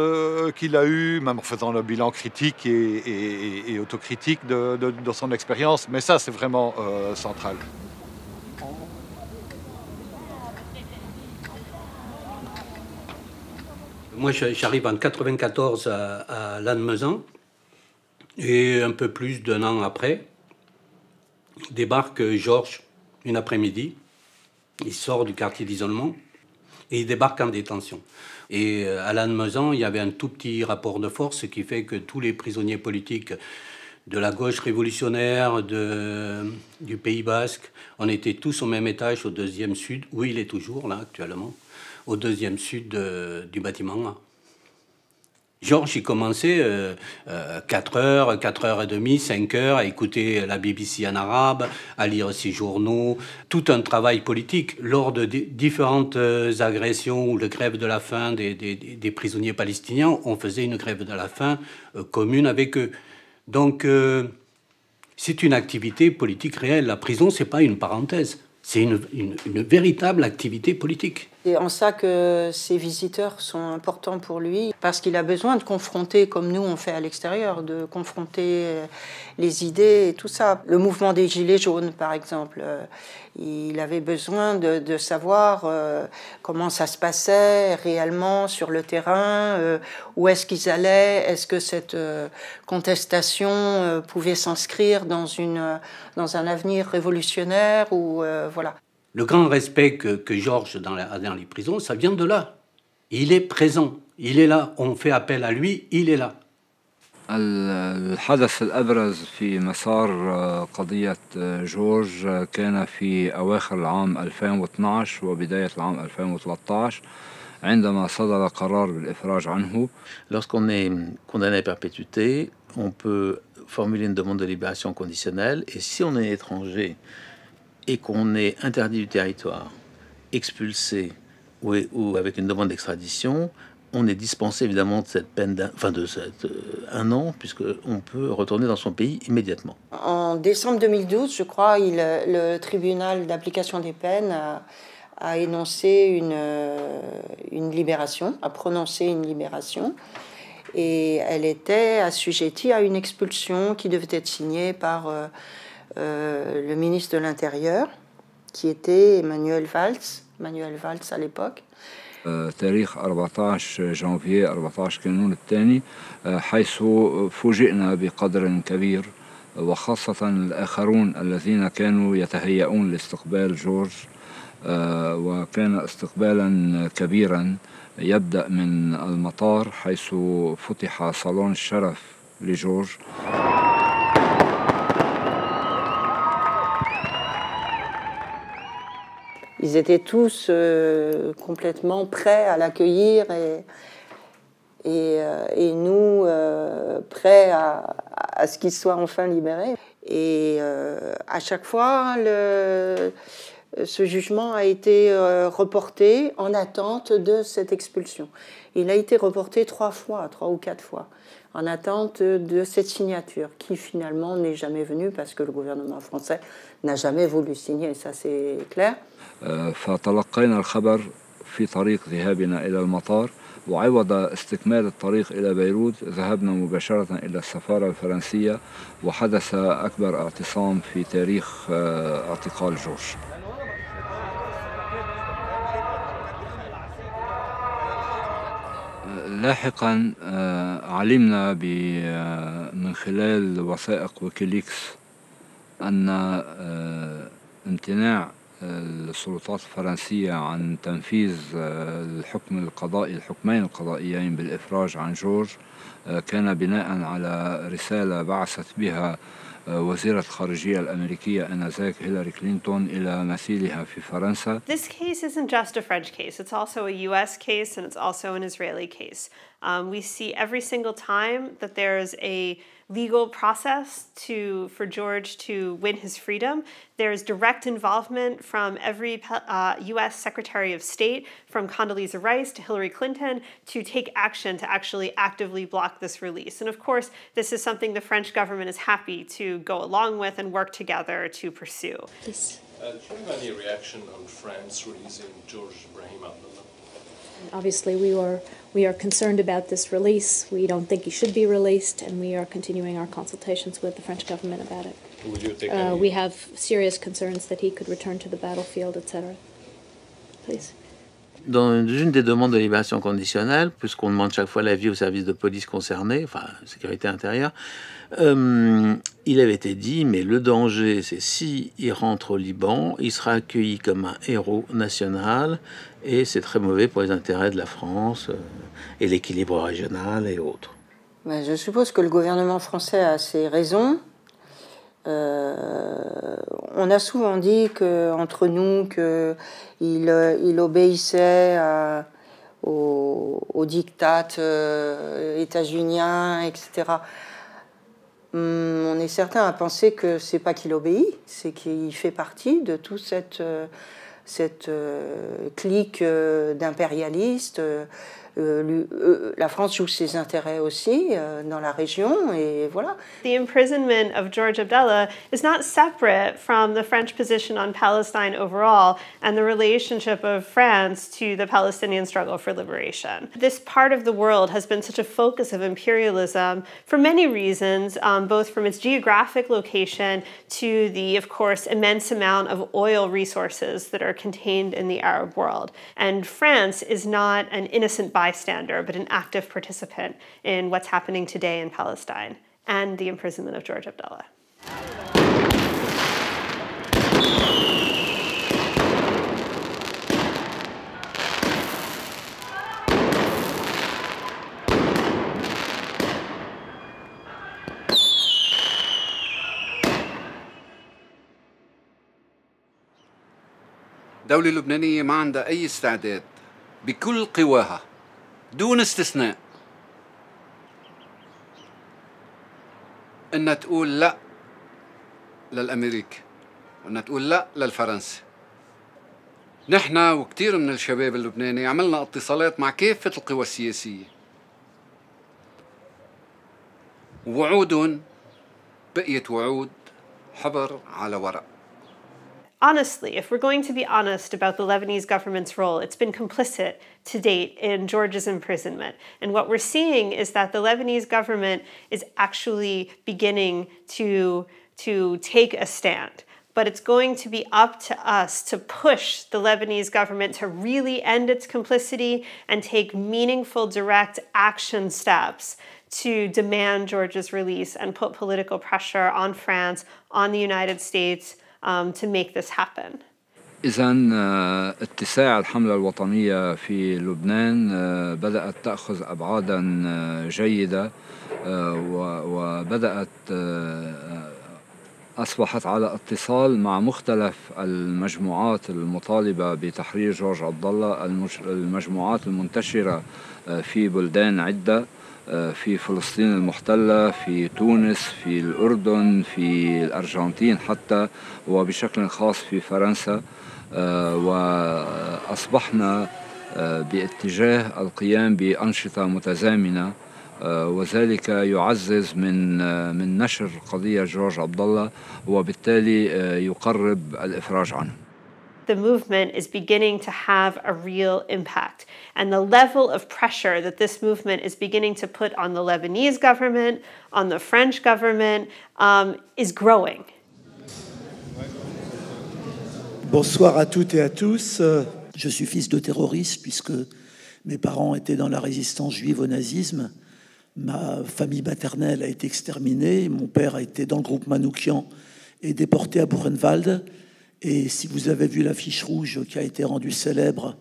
Speaker 22: qu'il a eue, même en faisant le bilan critique et autocritique de son expérience. Mais ça, c'est vraiment central.
Speaker 21: Moi, j'arrive en 1994 à Lannemezan. Et un peu plus d'un an après, débarque Georges une après-midi. Il sort du quartier d'isolement et il débarque en détention. Et à Lannemezan, il y avait un tout petit rapport de force, ce qui fait que tous les prisonniers politiques de la gauche révolutionnaire, du Pays Basque, on était tous au même étage, au deuxième sud, où il est toujours là actuellement, au deuxième sud du bâtiment A. Georges, il commençait 4h, 4h30, 5h à écouter la BBC en arabe, à lire ses journaux, tout un travail politique. Lors de différentes agressions ou de grève de la faim des prisonniers palestiniens, on faisait une grève de la faim commune avec eux. Donc, c'est une activité politique réelle. La prison, c'est pas une parenthèse. C'est une véritable activité politique.
Speaker 4: C'est en ça que ces visiteurs sont importants pour lui, parce qu'il a besoin de confronter, comme nous on fait à l'extérieur, de confronter les idées et tout ça. Le mouvement des Gilets jaunes, par exemple, il avait besoin de savoir comment ça se passait réellement sur le terrain, où est-ce qu'ils allaient, est-ce que cette contestation pouvait s'inscrire dans un avenir révolutionnaire ou voilà.
Speaker 21: Le grand respect que Georges dans les prisons, ça vient de là. Il est présent, il est là, on fait appel à lui, il est là.
Speaker 5: الحدث الأبرز في مسار قضية جورج كان في أواخر العام 2012 وبداية العام 2013 عندما صدر قرار بالإفراج عنه.
Speaker 19: Lorsqu'on est condamné à perpétuité, on peut formuler une demande de libération conditionnelle et si on est étranger et qu'on est interdit du territoire, expulsé ou avec une demande d'extradition, on est dispensé évidemment de cette peine un an, puisqu'on peut retourner dans son pays immédiatement.
Speaker 4: En décembre 2012, je crois, le tribunal d'application des peines a énoncé une libération, a prononcé une libération, et elle était assujettie à une expulsion qui devait être signée par le ministre de l'Intérieur, qui était Manuel Valls à l'époque.
Speaker 5: تاريخ 14 جانفييه 14 كانون الثاني، حيث فوجئنا بقدر كبير وخاصة الآخرون الذين كانوا يتهيئون لاستقبال جورج، وكان استقبالا كبيرا يبدأ من المطار حيث فتح صالون الشرف لجورج.
Speaker 4: Ils étaient tous complètement prêts à l'accueillir et nous prêts à ce qu'il soit enfin libéré. Et à chaque fois, ce jugement a été reporté en attente de cette expulsion. Il a été reporté 3 ou 4 fois, en attente de cette signature, qui finalement n'est jamais venue parce que le gouvernement français n'a jamais voulu signer, ça c'est clair.
Speaker 5: فتلقينا الخبر في طريق ذهابنا إلى المطار وعوض استكمال الطريق إلى بيروت ذهبنا مباشرة إلى السفارة الفرنسية وحدث أكبر اعتصام في تاريخ اعتقال جورج. لاحقا علمنا من خلال وثائق ويكيليكس أن امتناع السلطات الفرنسية عن تنفيذ الحكمين القضائيين بالإفراج عن جورج كان بناء على رسالة بعثت بها وزيرة الخارجية الأمريكية آنذاك هيلاري كلينتون إلى مثيلها في فرنسا.
Speaker 10: This case isn't just a French case, it's also a US case and it's also an Israeli case. We see every single time that there's a legal process for George to win his freedom. There's direct involvement from every US Secretary of State, from Condoleezza Rice to Hillary Clinton, to take action to actually actively block this release. And of course, this is something the French government is happy to go along with and work together to pursue.
Speaker 7: Please. Do you have any reaction on France releasing George Ibrahim Abdallah?
Speaker 9: Obviously, we are concerned about this release. We don't think he should be released, and we are continuing our consultations with the French government about it.
Speaker 7: Would you take
Speaker 9: We have serious concerns that he could return to the battlefield, etc. Please.
Speaker 19: Dans une des demandes de libération conditionnelle, puisqu'on demande chaque fois l'avis au service de police concerné, enfin, sécurité intérieure, il avait été dit, mais le danger, c'est s'il rentre au Liban, il sera accueilli comme un héros national, et c'est très mauvais pour les intérêts de la France et l'équilibre régional et autres.
Speaker 4: Ben, je suppose que le gouvernement français a ses raisons. On a souvent dit entre nous qu'il obéissait au diktat états-unien, etc. On est certain à penser que c'est pas qu'il obéit, c'est qu'il fait partie de toute cette clique d'impérialistes. La France joue ses intérêts aussi dans la région, et voilà.
Speaker 10: The imprisonment of George Abdallah is not separate from the French position on Palestine overall and the relationship of France to the Palestinian struggle for liberation. This part of the world has been such a focus of imperialism for many reasons, both from its geographic location to the, of course, immense amount of oil resources that are contained in the Arab world. And France is not an innocent bystander, but an active participant in what's happening today in Palestine and the imprisonment of George Abdallah.
Speaker 6: الدولة اللبنانية ما عندها أي استعداد بكل قواها دون استثناء إنها تقول لا للأمريكي وإنها تقول لا للفرنسي. نحن وكثير من الشباب اللبناني عملنا اتصالات مع كافة القوى السياسية، ووعودهم بقيت وعود حبر على ورق.
Speaker 10: Honestly, if we're going to be honest about the Lebanese government's role, it's been complicit to date in George's imprisonment. And what we're seeing is that the Lebanese government is actually beginning to take a stand. But it's going to be up to us to push the Lebanese government to really end its complicity and take meaningful, direct action steps to demand George's release and put political pressure on France, on the United States, to make this happen.
Speaker 5: إذن اتساع الحملة الوطنية في لبنان بدأت تأخذ أبعادا جيدة وبدأت أصبحت على اتصال مع مختلف المجموعات المطالبة بتحرير جورج عبد الله، المجموعات المنتشرة في بلدان عدة، في فلسطين المحتلة، في تونس، في الأردن، في الأرجنتين حتى، وبشكل خاص في فرنسا. وأصبحنا باتجاه القيام بأنشطة متزامنة، وذلك يعزز من نشر قضية جورج عبد الله وبالتالي يقرب الإفراج عنه.
Speaker 10: the movement is beginning to have a real impact. And the level of pressure that this movement is beginning to put on the Lebanese government, on the French government, is growing.
Speaker 11: Bonsoir à toutes et à tous. Je suis fils de terroriste puisque mes parents étaient dans la résistance juive au nazisme. Ma famille maternelle a été exterminée. Mon père a été dans le groupe Manouchian et déporté à Buchenwald. Et si vous avez vu l'affiche rouge qui a été rendue célèbre,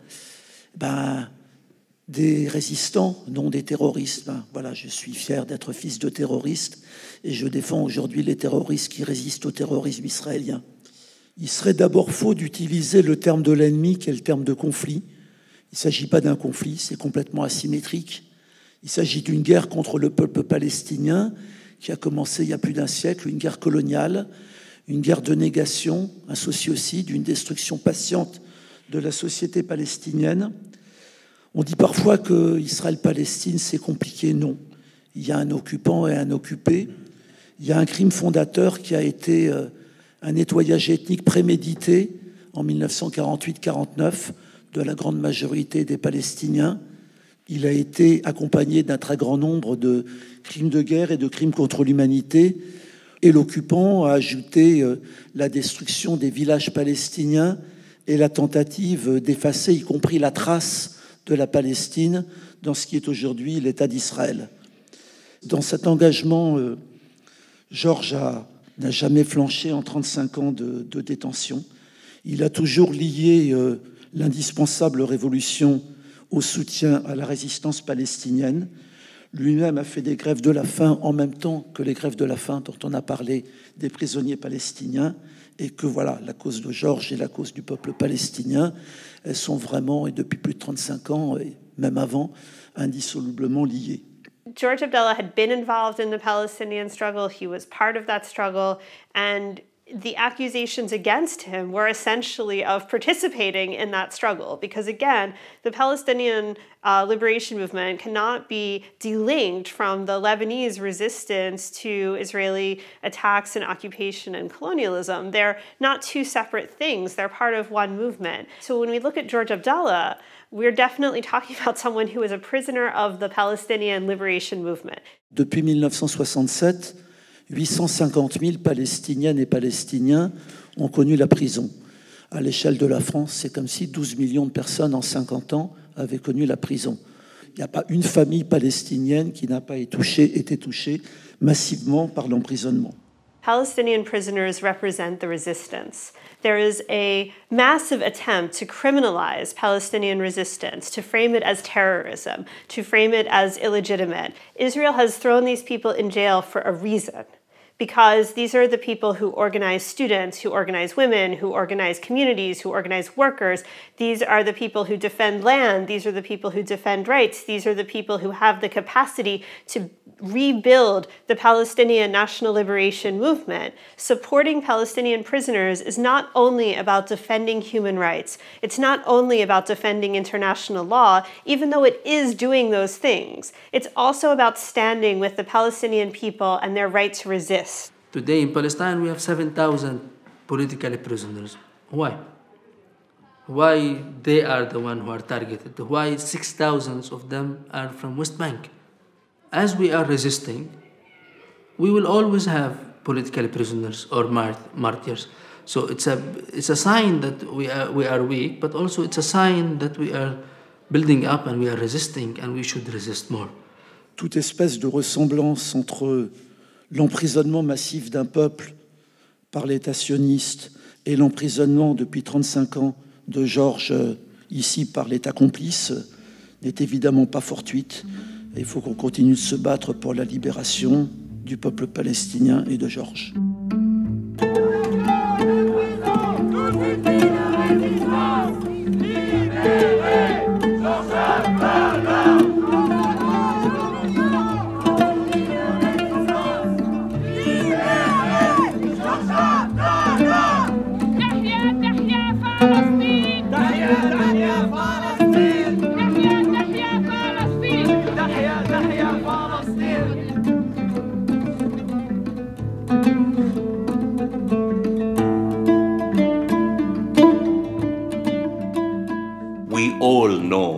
Speaker 11: des résistants, non des terroristes. Voilà, je suis fier d'être fils de terroriste et je défends aujourd'hui les terroristes qui résistent au terrorisme israélien. Il serait d'abord faux d'utiliser le terme de l'ennemi qui est le terme de conflit. Il ne s'agit pas d'un conflit, c'est complètement asymétrique. Il s'agit d'une guerre contre le peuple palestinien qui a commencé il y a plus d'un siècle, une guerre coloniale, une guerre de négation, un sociocide, une destruction patiente de la société palestinienne. On dit parfois que Israël-Palestine, c'est compliqué. Non. Il y a un occupant et un occupé. Il y a un crime fondateur qui a été un nettoyage ethnique prémédité en 1948-49 de la grande majorité des Palestiniens. Il a été accompagné d'un très grand nombre de crimes de guerre et de crimes contre l'humanité. Et l'occupant a ajouté la destruction des villages palestiniens et la tentative d'effacer, y compris la trace de la Palestine, dans ce qui est aujourd'hui l'État d'Israël. Dans cet engagement, Georges n'a jamais flanché en 35 ans de détention. Il a toujours lié l'indispensable révolution au soutien à la résistance palestinienne. Lui-même a fait des grèves de la faim en même temps que les grèves de la faim dont on a parlé des prisonniers palestiniens, et que voilà, la cause de Georges et la cause du peuple palestinien, elles sont vraiment, et depuis plus de 35 ans, et même avant, indissolublement liées.
Speaker 10: George Abdallah had been involved in the Palestinian struggle. He was part of that struggle, and the accusations against him were essentially of participating in that struggle, because again, the Palestinian liberation movement cannot be delinked from the Lebanese resistance to Israeli attacks and occupation and colonialism. They're not two separate things, they're part of one movement. So when we look at George Abdallah, we're definitely talking about someone who is a prisoner of the Palestinian liberation movement.
Speaker 11: Depuis 1967, 850 000 Palestiniennes et Palestiniens ont connu la prison. À l'échelle de la France, c'est comme si 12 millions de personnes en 50 ans avaient connu la prison. Il n'y a pas une famille palestinienne qui n'a pas été touchée massivement par l'emprisonnement.
Speaker 10: Palestinian prisoners represent the resistance. There is a massive attempt to criminalize Palestinian resistance, to frame it as terrorism, to frame it as illegitimate. Israel has thrown these people in jail for a reason, because these are the people who organize students, who organize women, who organize communities, who organize workers. These are the people who defend land. These are the people who defend rights. These are the people who have the capacity to rebuild the Palestinian national liberation movement. Supporting Palestinian prisoners is not only about defending human rights. It's not only about defending international law, even though it is doing those things. It's also about standing with the Palestinian people and their right to resist.
Speaker 8: Today in Palestine we have 7,000 political prisoners. Why? Why they are the ones who are targeted? Why 6,000 of them are from West Bank? As we are resisting, we will always have political prisoners or martyrs. So it's a sign that we are weak, but also it's a sign that we are building up and we are resisting, and we should resist more.
Speaker 11: Toute espèce de ressemblance entre l'emprisonnement massif d'un peuple par l'État sioniste et l'emprisonnement depuis 35 ans de Georges ici par l'État complice n'est évidemment pas fortuite. Et il faut qu'on continue de se battre pour la libération du peuple palestinien et de Georges.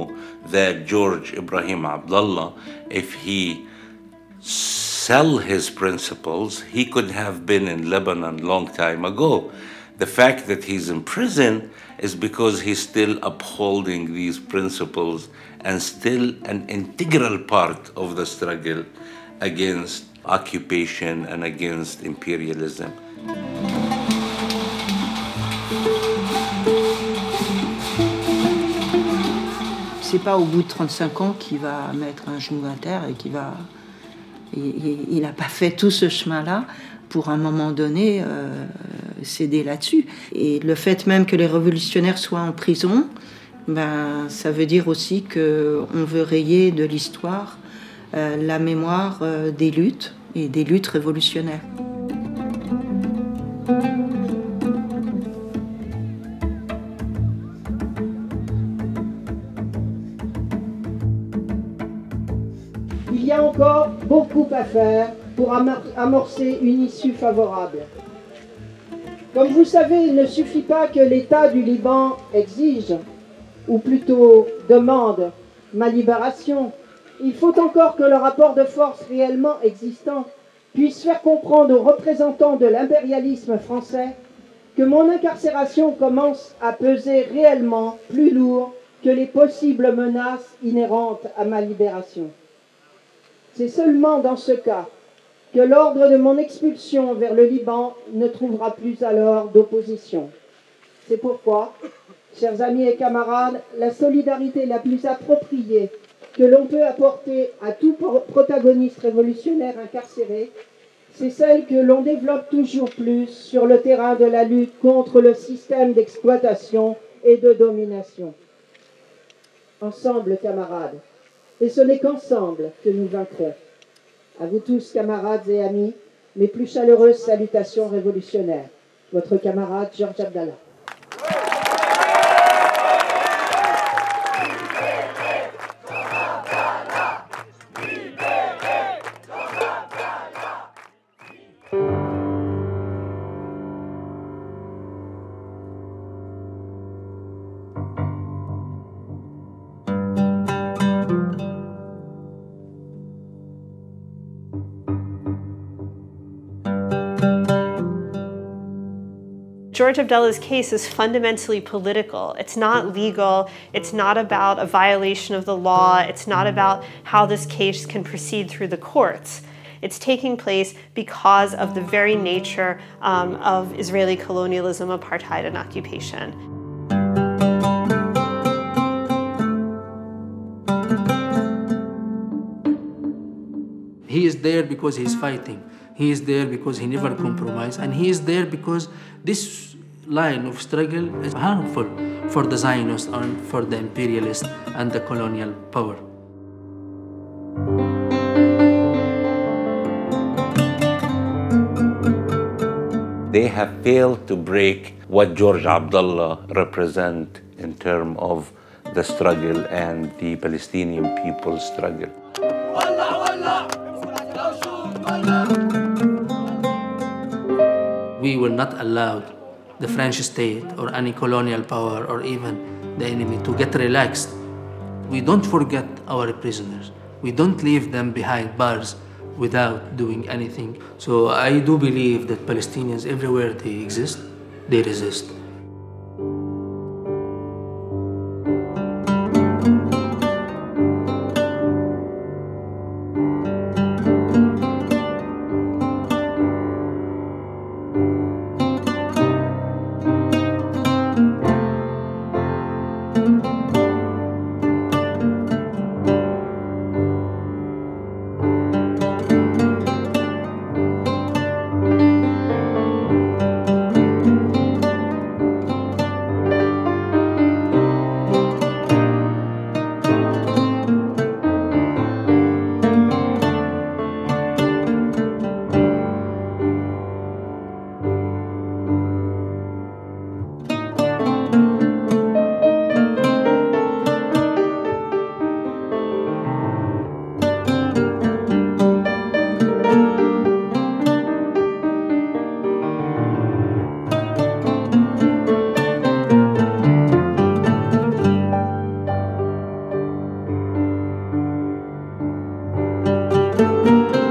Speaker 14: know that George Ibrahim Abdallah, if he sell his principles, he could have been in Lebanon long time ago. The fact that he's in prison is because he's still upholding these principles and still an integral part of the struggle against occupation and against imperialism.
Speaker 4: C'est pas au bout de 35 ans qu'il va mettre un genou à terre et qu'il va... Il n'a pas fait tout ce chemin-là pour, à un moment donné, céder là-dessus. Et le fait même que les révolutionnaires soient en prison, ben, ça veut dire aussi qu'on veut rayer de l'histoire la mémoire des luttes et des luttes révolutionnaires.
Speaker 12: Il y a encore beaucoup à faire pour amorcer une issue favorable. Comme vous savez, il ne suffit pas que l'État du Liban exige, ou plutôt demande, ma libération. Il faut encore que le rapport de force réellement existant puisse faire comprendre aux représentants de l'impérialisme français que mon incarcération commence à peser réellement plus lourd que les possibles menaces inhérentes à ma libération. C'est seulement dans ce cas que l'ordre de mon expulsion vers le Liban ne trouvera plus alors d'opposition. C'est pourquoi, chers amis et camarades, la solidarité la plus appropriée que l'on peut apporter à tout protagoniste révolutionnaire incarcéré, c'est celle que l'on développe toujours plus sur le terrain de la lutte contre le système d'exploitation et de domination. Ensemble, camarades, et ce n'est qu'ensemble que nous vaincrons. À vous tous, camarades et amis, mes plus chaleureuses salutations révolutionnaires. Votre camarade Georges Abdallah.
Speaker 10: George Abdallah's case is fundamentally political. It's not legal. It's not about a violation of the law. It's not about how this case can proceed through the courts. It's taking place because of the very nature of Israeli colonialism, apartheid, and occupation.
Speaker 8: He is there because he's fighting. He is there because he never compromised, and he is there because this line of struggle is harmful for the Zionists and for the imperialists and the colonial power.
Speaker 14: They have failed to break what George Abdallah represents in terms of the struggle and the Palestinian people's struggle.
Speaker 8: We were not allowed the French state or any colonial power or even the enemy to get relaxed. We don't forget our prisoners. We don't leave them behind bars without doing anything. So I do believe that Palestinians, everywhere they exist, they resist.
Speaker 13: Thank you.